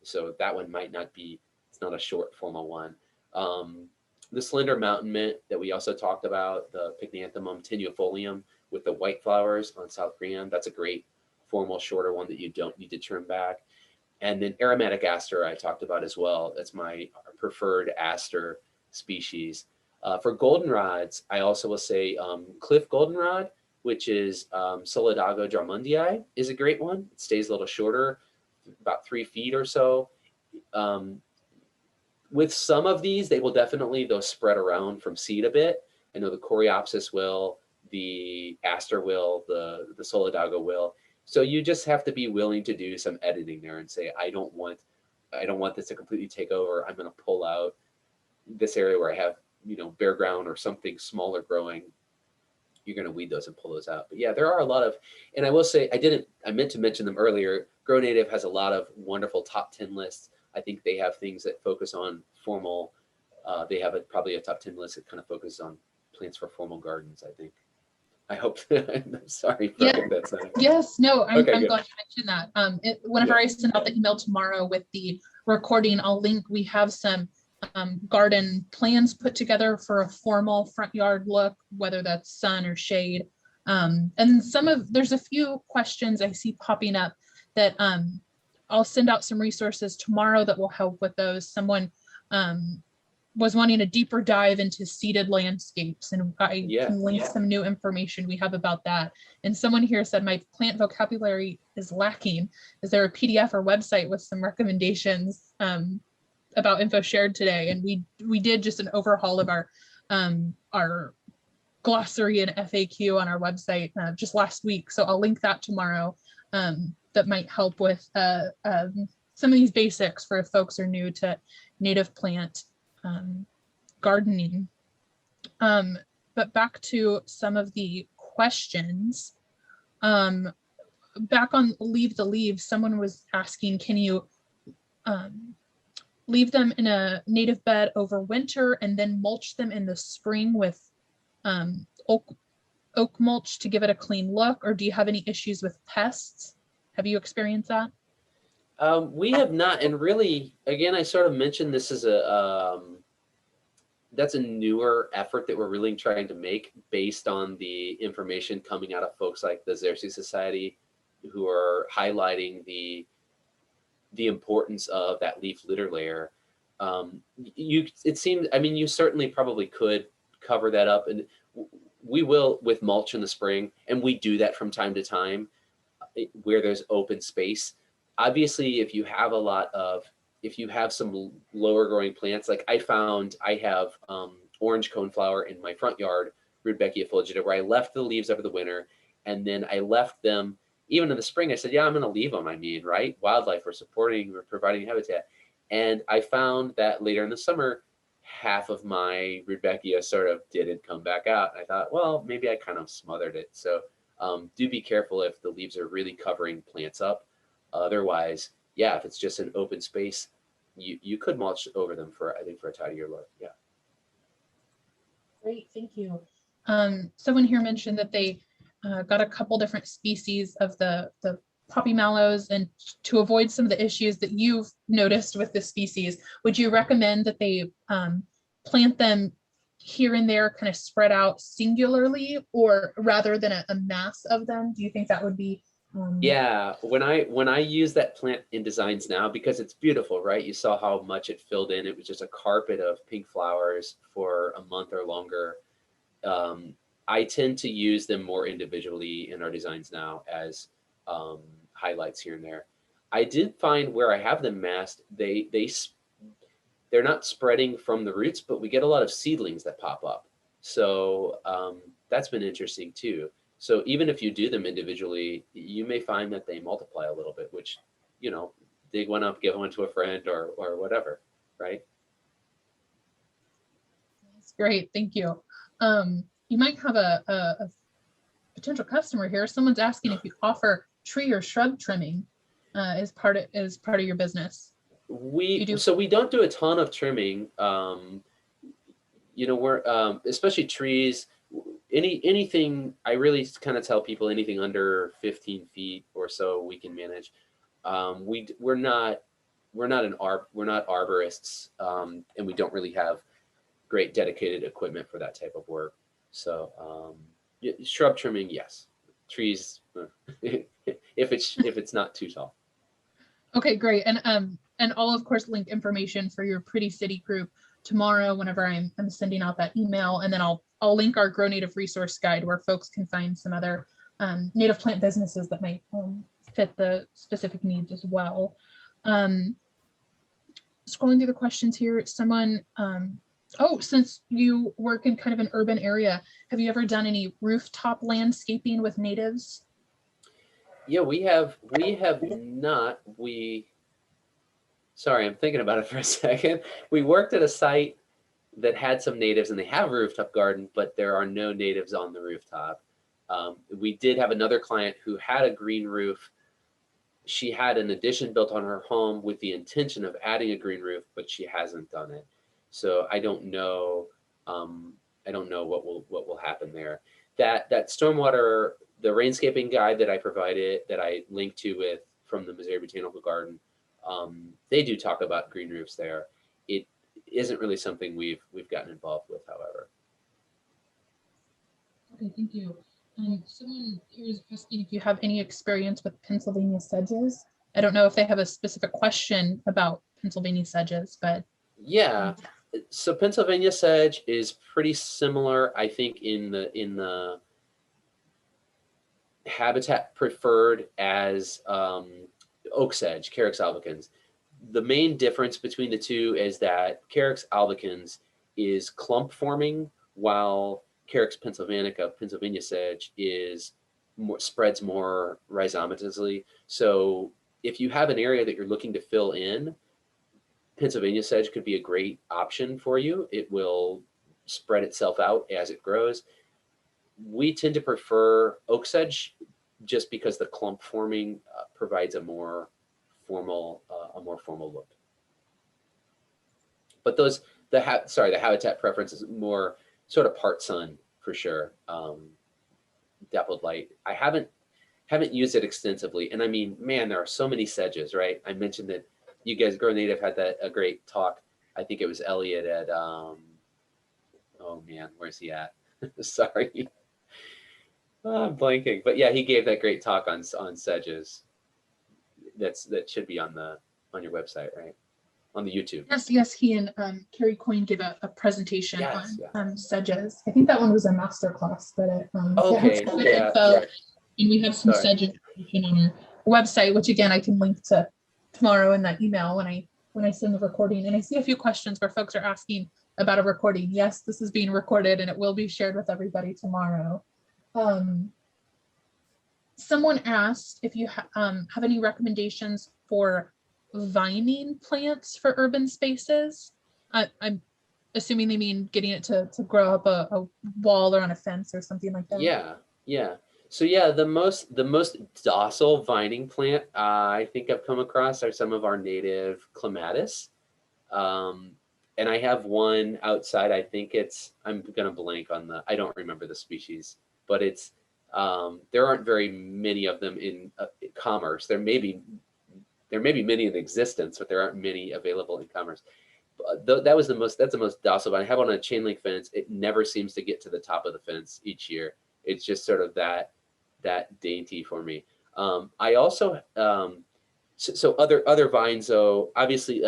so that one might not be, it's not a short formal one. The slender mountain mint that we also talked about, the Pycnianthemum tenuifolium with the white flowers on South Graham, that's a great formal shorter one that you don't need to trim back. And then aromatic aster I talked about as well. That's my preferred aster species. For goldenrods, I also will say cliff goldenrod, which is Solidago drummondii, is a great one. It stays a little shorter, about 3 feet or so. With some of these, they'll spread around from seed a bit. I know the Coreopsis will, the aster will, the Solidago will. So you just have to be willing to do some editing there and say, I don't want this to completely take over. I'm going to pull out this area where I have, bare ground or something smaller growing. You're going to weed those and pull those out. But yeah, there are a lot of, and I will say, I meant to mention them earlier. Grow Native has a lot of wonderful top 10 lists. I think they have things that focus on formal. They have probably a top 10 list that kind of focuses on plants for formal gardens, I think. I hope. I'm sorry for that side. Yes, no, I'm glad you mentioned that. Whenever I send out the email tomorrow with the recording, I'll link. We have some garden plans put together for a formal front yard look, whether that's sun or shade. And there's a few questions I see popping up that I'll send out some resources tomorrow that will help with those. Someone was wanting a deeper dive into seeded landscapes, and I Yeah, can link some new information we have about that. And someone here said my plant vocabulary is lacking. Is there a PDF or website with some recommendations about info shared today? And we did just an overhaul of our glossary and FAQ on our website just last week. So I'll link that tomorrow. That might help with some of these basics for if folks are new to native plant gardening. But back to some of the questions. Back on Leave the Leaves, someone was asking, can you leave them in a native bed over winter and then mulch them in the spring with oak mulch to give it a clean look? Or do you have any issues with pests? Have you experienced that? we have not, and really, again, I sort of mentioned this as that's a newer effort that we're really trying to make based on the information coming out of folks like the Xerces Society, who are highlighting the importance of that leaf litter layer. It seems, I mean, you certainly probably could cover that up, and we will with mulch in the spring, and we do that from time to time where there's open space. Obviously, if you have some lower growing plants, like I found I have orange coneflower in my front yard, Rudbeckia fulgida, where I left the leaves over the winter, and then I left them even in the spring. I said, yeah, I'm going to leave them. I mean, right? Wildlife, we're providing habitat. And I found that later in the summer, half of my Rudbeckia sort of didn't come back out. I thought, well, maybe I kind of smothered it. So do be careful if the leaves are really covering plants up. Otherwise, yeah, if it's just an open space, you could mulch over them for, I think, for a tidier look. Yeah. Great, thank you. Someone here mentioned that they got a couple different species of the poppy mallows, and to avoid some of the issues that you've noticed with this species, would you recommend that they plant them here and there, kind of spread out singularly, or rather than a mass of them? Do you think that would be yeah, when I use that plant in designs now, because it's beautiful, right? You saw how much it filled in. It was just a carpet of pink flowers for a month or longer. I tend to use them more individually in our designs now as highlights here and there. I did find where I have them massed, they're not spreading from the roots, but we get a lot of seedlings that pop up. So that's been interesting too. So even if you do them individually, you may find that they multiply a little bit, which, you know, dig one up, give one to a friend or whatever, right? That's great, thank you. You might have a potential customer here. Someone's asking if you offer tree or shrub trimming as part of your business. So we don't do a ton of trimming. You know, we're especially trees. Anything, I really kind of tell people anything under 15 feet or so we can manage. We're not arborists, and we don't really have great dedicated equipment for that type of work. So shrub trimming, yes. Trees, if it's not too tall. Okay, great. And I'll of course link information for your Pretty City group tomorrow whenever I'm sending out that email, and then I'll link our Grow Native resource guide where folks can find some other native plant businesses that might fit the specific needs as well. Scrolling through the questions here, someone, since you work in kind of an urban area, have you ever done any rooftop landscaping with natives? Yeah, we have not. Sorry, I'm thinking about it for a second. We worked at a site that had some natives, and they have a rooftop garden, but there are no natives on the rooftop. We did have another client who had a green roof. She had an addition built on her home with the intention of adding a green roof, but she hasn't done it. So I don't know. I don't know what will happen there. That stormwater, the rainscaping guide that I provided, that I linked to from the Missouri Botanical Garden, they do talk about green roofs there. It isn't really something we've gotten involved with, however. Okay, thank you. Someone here is asking if you have any experience with Pennsylvania sedges. I don't know if they have a specific question about Pennsylvania sedges, but yeah, So Pennsylvania sedge is pretty similar, I think, in the habitat preferred as oak sedge, Carex albicans. The main difference between the two is that Carex albicans is clump forming, while Carex pennsylvanica, Pennsylvania sedge, is spreads more rhizomatously. So if you have an area that you're looking to fill in, Pennsylvania sedge could be a great option for you. It will spread itself out as it grows. We tend to prefer oak sedge just because the clump forming provides a more formal look. But the habitat preference is more sort of part sun for sure. Dappled light. I haven't used it extensively, and I mean, man, there are so many sedges, right? I mentioned that you guys, Grow Native, had a great talk. I think it was Elliot at oh man, where's he at? Sorry. I'm blanking, but yeah, he gave that great talk on sedges. That should be on your website, right? On the YouTube. Yes, he and Carrie Coyne gave a presentation Yes, on sedges. I think that one was a master class, but it, okay, yeah, info, and we have some sedge information on our website, which again I can link to tomorrow in that email when I send the recording. And I see a few questions where folks are asking about a recording. Yes, this is being recorded and it will be shared with everybody tomorrow. Someone asked if you have any recommendations for vining plants for urban spaces. I'm assuming they mean getting it to grow up a wall or on a fence or something like that. Yeah. So yeah, the most docile vining plant I think I've come across are some of our native clematis. And I have one outside. I think I'm gonna blank on I don't remember the species, but there aren't very many of them in commerce. There may be many in existence, but there aren't many available in commerce. That's the most docile one. I have on a chain link fence. It never seems to get to the top of the fence each year. It's just sort of that dainty for me. I also so other vines though, obviously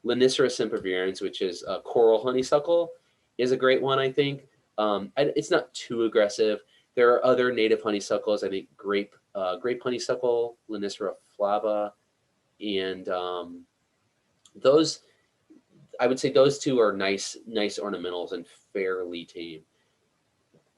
Lonicera sempervirens, which is a coral honeysuckle, is a great one, I think. It's not too aggressive. There are other native honeysuckles. I think grape honeysuckle, Lonicera flava, and those, I would say those two are nice ornamentals and fairly tame.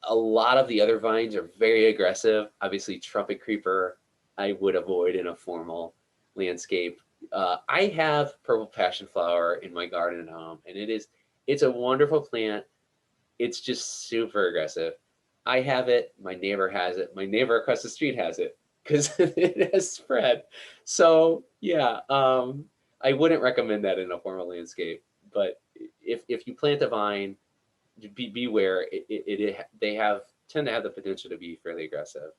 A lot of the other vines are very aggressive. Obviously, trumpet creeper I would avoid in a formal landscape. I have purple passion flower in my garden at home, and it's a wonderful plant. It's just super aggressive. I have it. My neighbor has it. My neighbor across the street has it because it has spread. So yeah, I wouldn't recommend that in a formal landscape. But if you plant a vine, beware. They tend to have the potential to be fairly aggressive.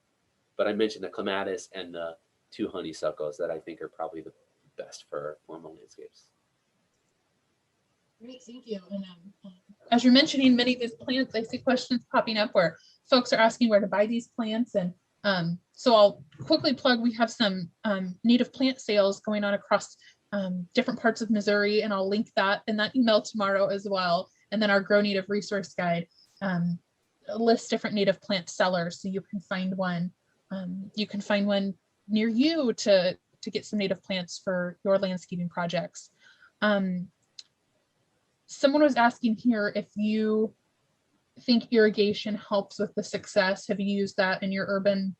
But I mentioned the clematis and the two honeysuckles that I think are probably the best for formal landscapes. Great, thank you. And as you're mentioning many of these plants, I see questions popping up where folks are asking where to buy these plants. And so I'll quickly plug, we have some native plant sales going on across different parts of Missouri, and I'll link that in that email tomorrow as well. And then our Grow Native resource guide lists different native plant sellers, so you can find one. You can find one near you to get some native plants for your landscaping projects. Someone was asking here if you think irrigation helps with the success. Have you used that in your urban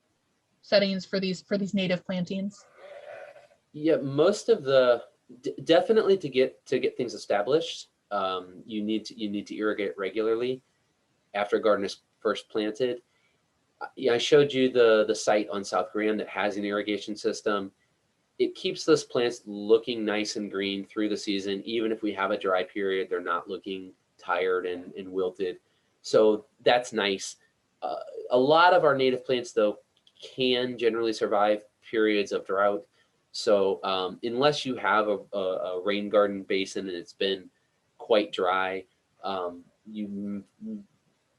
settings for these native plantings? Yeah, most of definitely to get things established, you need to irrigate regularly after a garden is first planted. Yeah, I showed you the site on South Grand that has an irrigation system. It keeps those plants looking nice and green through the season. Even if we have a dry period, they're not looking tired and wilted. So that's nice. A lot of our native plants, though, can generally survive periods of drought. So unless you have a rain garden basin and it's been quite dry, you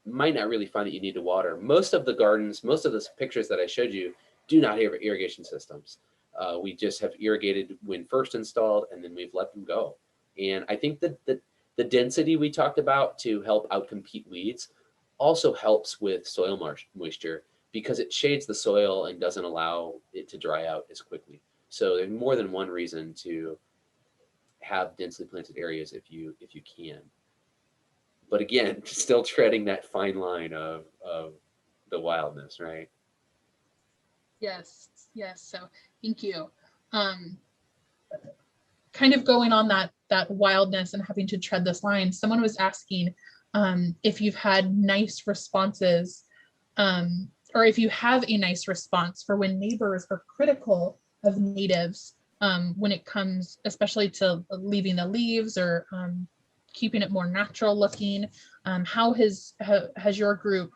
might not really find that you need to water. Most of the gardens, most of the pictures that I showed you do not have irrigation systems. We just have irrigated when first installed, and then we've let them go. And I think that The density we talked about to help outcompete weeds also helps with soil moisture because it shades the soil and doesn't allow it to dry out as quickly. So there's more than one reason to have densely planted areas if you can. But again, still treading that fine line of the wildness, right? Yes, yes. So thank you. Kind of going on that wildness and having to tread this line, someone was asking if you've had nice responses, or if you have a nice response for when neighbors are critical of natives when it comes especially to leaving the leaves or keeping it more natural looking. How has your group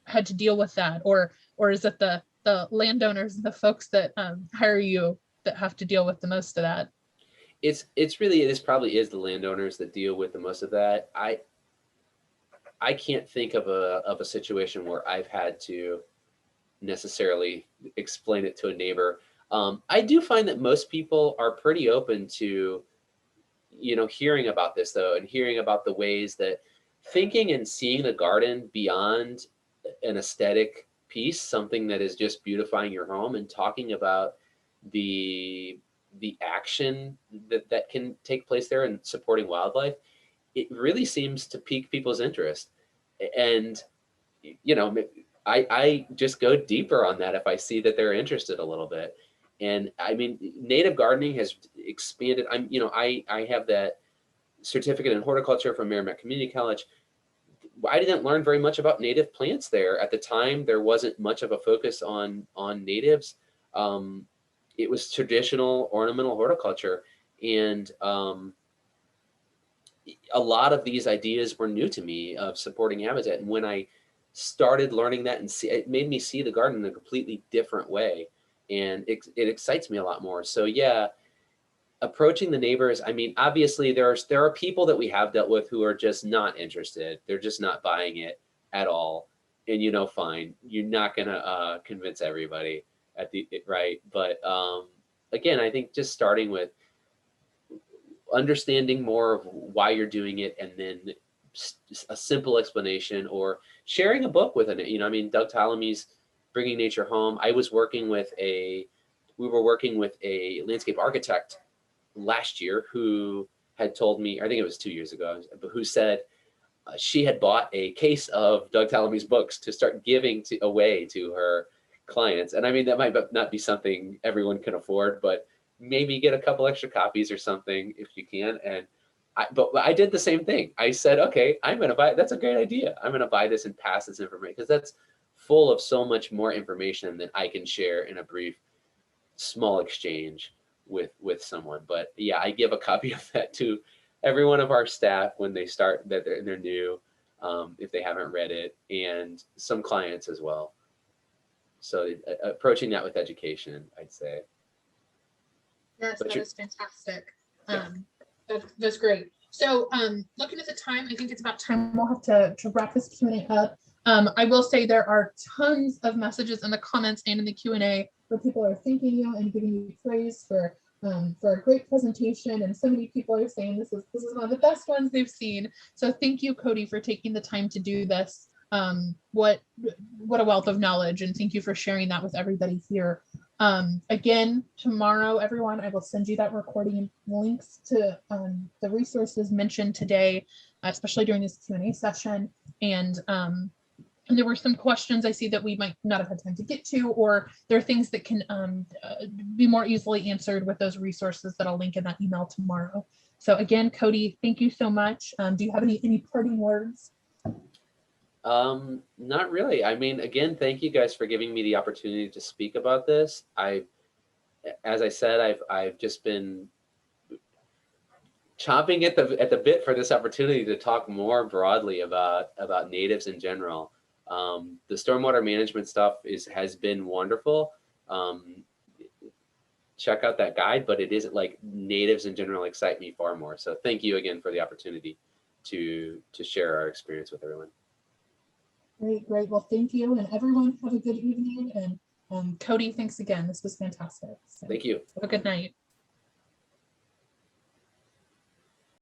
had to deal with that, or is it the landowners and the folks that hire you that have to deal with the most of that? This probably is the landowners that deal with the most of that. I can't think of a situation where I've had to necessarily explain it to a neighbor. I do find that most people are pretty open to, hearing about this though, and hearing about the ways that thinking and seeing the garden beyond an aesthetic piece, something that is just beautifying your home, and talking about the action that can take place there and supporting wildlife, it really seems to pique people's interest. And I just go deeper on that if I see that they're interested a little bit. And I mean, native gardening has expanded. I have that certificate in horticulture from Meramec Community College. I didn't learn very much about native plants there. At the time, there wasn't much of a focus on natives. It was traditional ornamental horticulture. And a lot of these ideas were new to me of supporting habitat. And when I started learning that and it made me see the garden in a completely different way. And it excites me a lot more. So yeah, approaching the neighbors, I mean, obviously there are people that we have dealt with who are just not interested. They're just not buying it at all. And fine, you're not gonna convince everybody right. But again, I think just starting with understanding more of why you're doing it, and then a simple explanation, or sharing a book with it. Doug Ptolemy's Bringing Nature Home. We were working with a landscape architect last year who had told me, I think it was 2 years ago, but who said she had bought a case of Doug Ptolemy's books to start giving away to her clients. And I mean, that might not be something everyone can afford, but maybe get a couple extra copies or something if you can. But I did the same thing. I said, okay, I'm going to buy it. That's a great idea. I'm going to buy this and pass this information, because that's full of so much more information than I can share in a brief, small exchange with someone. But yeah, I give a copy of that to every one of our staff when they start, that they're new, if they haven't read it, and some clients as well. So approaching that with education, I'd say. Yes, that is fantastic. Yeah. That's great. So looking at the time, I think it's about time we'll have to wrap this Q&A up. I will say there are tons of messages in the comments and in the Q&A where people are thanking you and giving you praise for a great presentation. And so many people are saying this is one of the best ones they've seen. So thank you, Cody, for taking the time to do this. What a wealth of knowledge, and thank you for sharing that with everybody here. Again, tomorrow, everyone, I will send you that recording, links to the resources mentioned today, especially during this Q&A session. And there were some questions I see that we might not have had time to get to, or there are things that can be more easily answered with those resources that I'll link in that email tomorrow. So again, Cody, thank you so much. Do you have any parting words? Not really. I mean, again, thank you guys for giving me the opportunity to speak about this. As I said, I've just been chomping at the bit for this opportunity to talk more broadly about natives in general. The stormwater management stuff has been wonderful. Check out that guide, but it isn't like natives in general excite me far more. So thank you again for the opportunity to share our experience with everyone. Great. Well, thank you, and everyone have a good evening. And Cody, thanks again. This was fantastic. So thank you. Have a good night.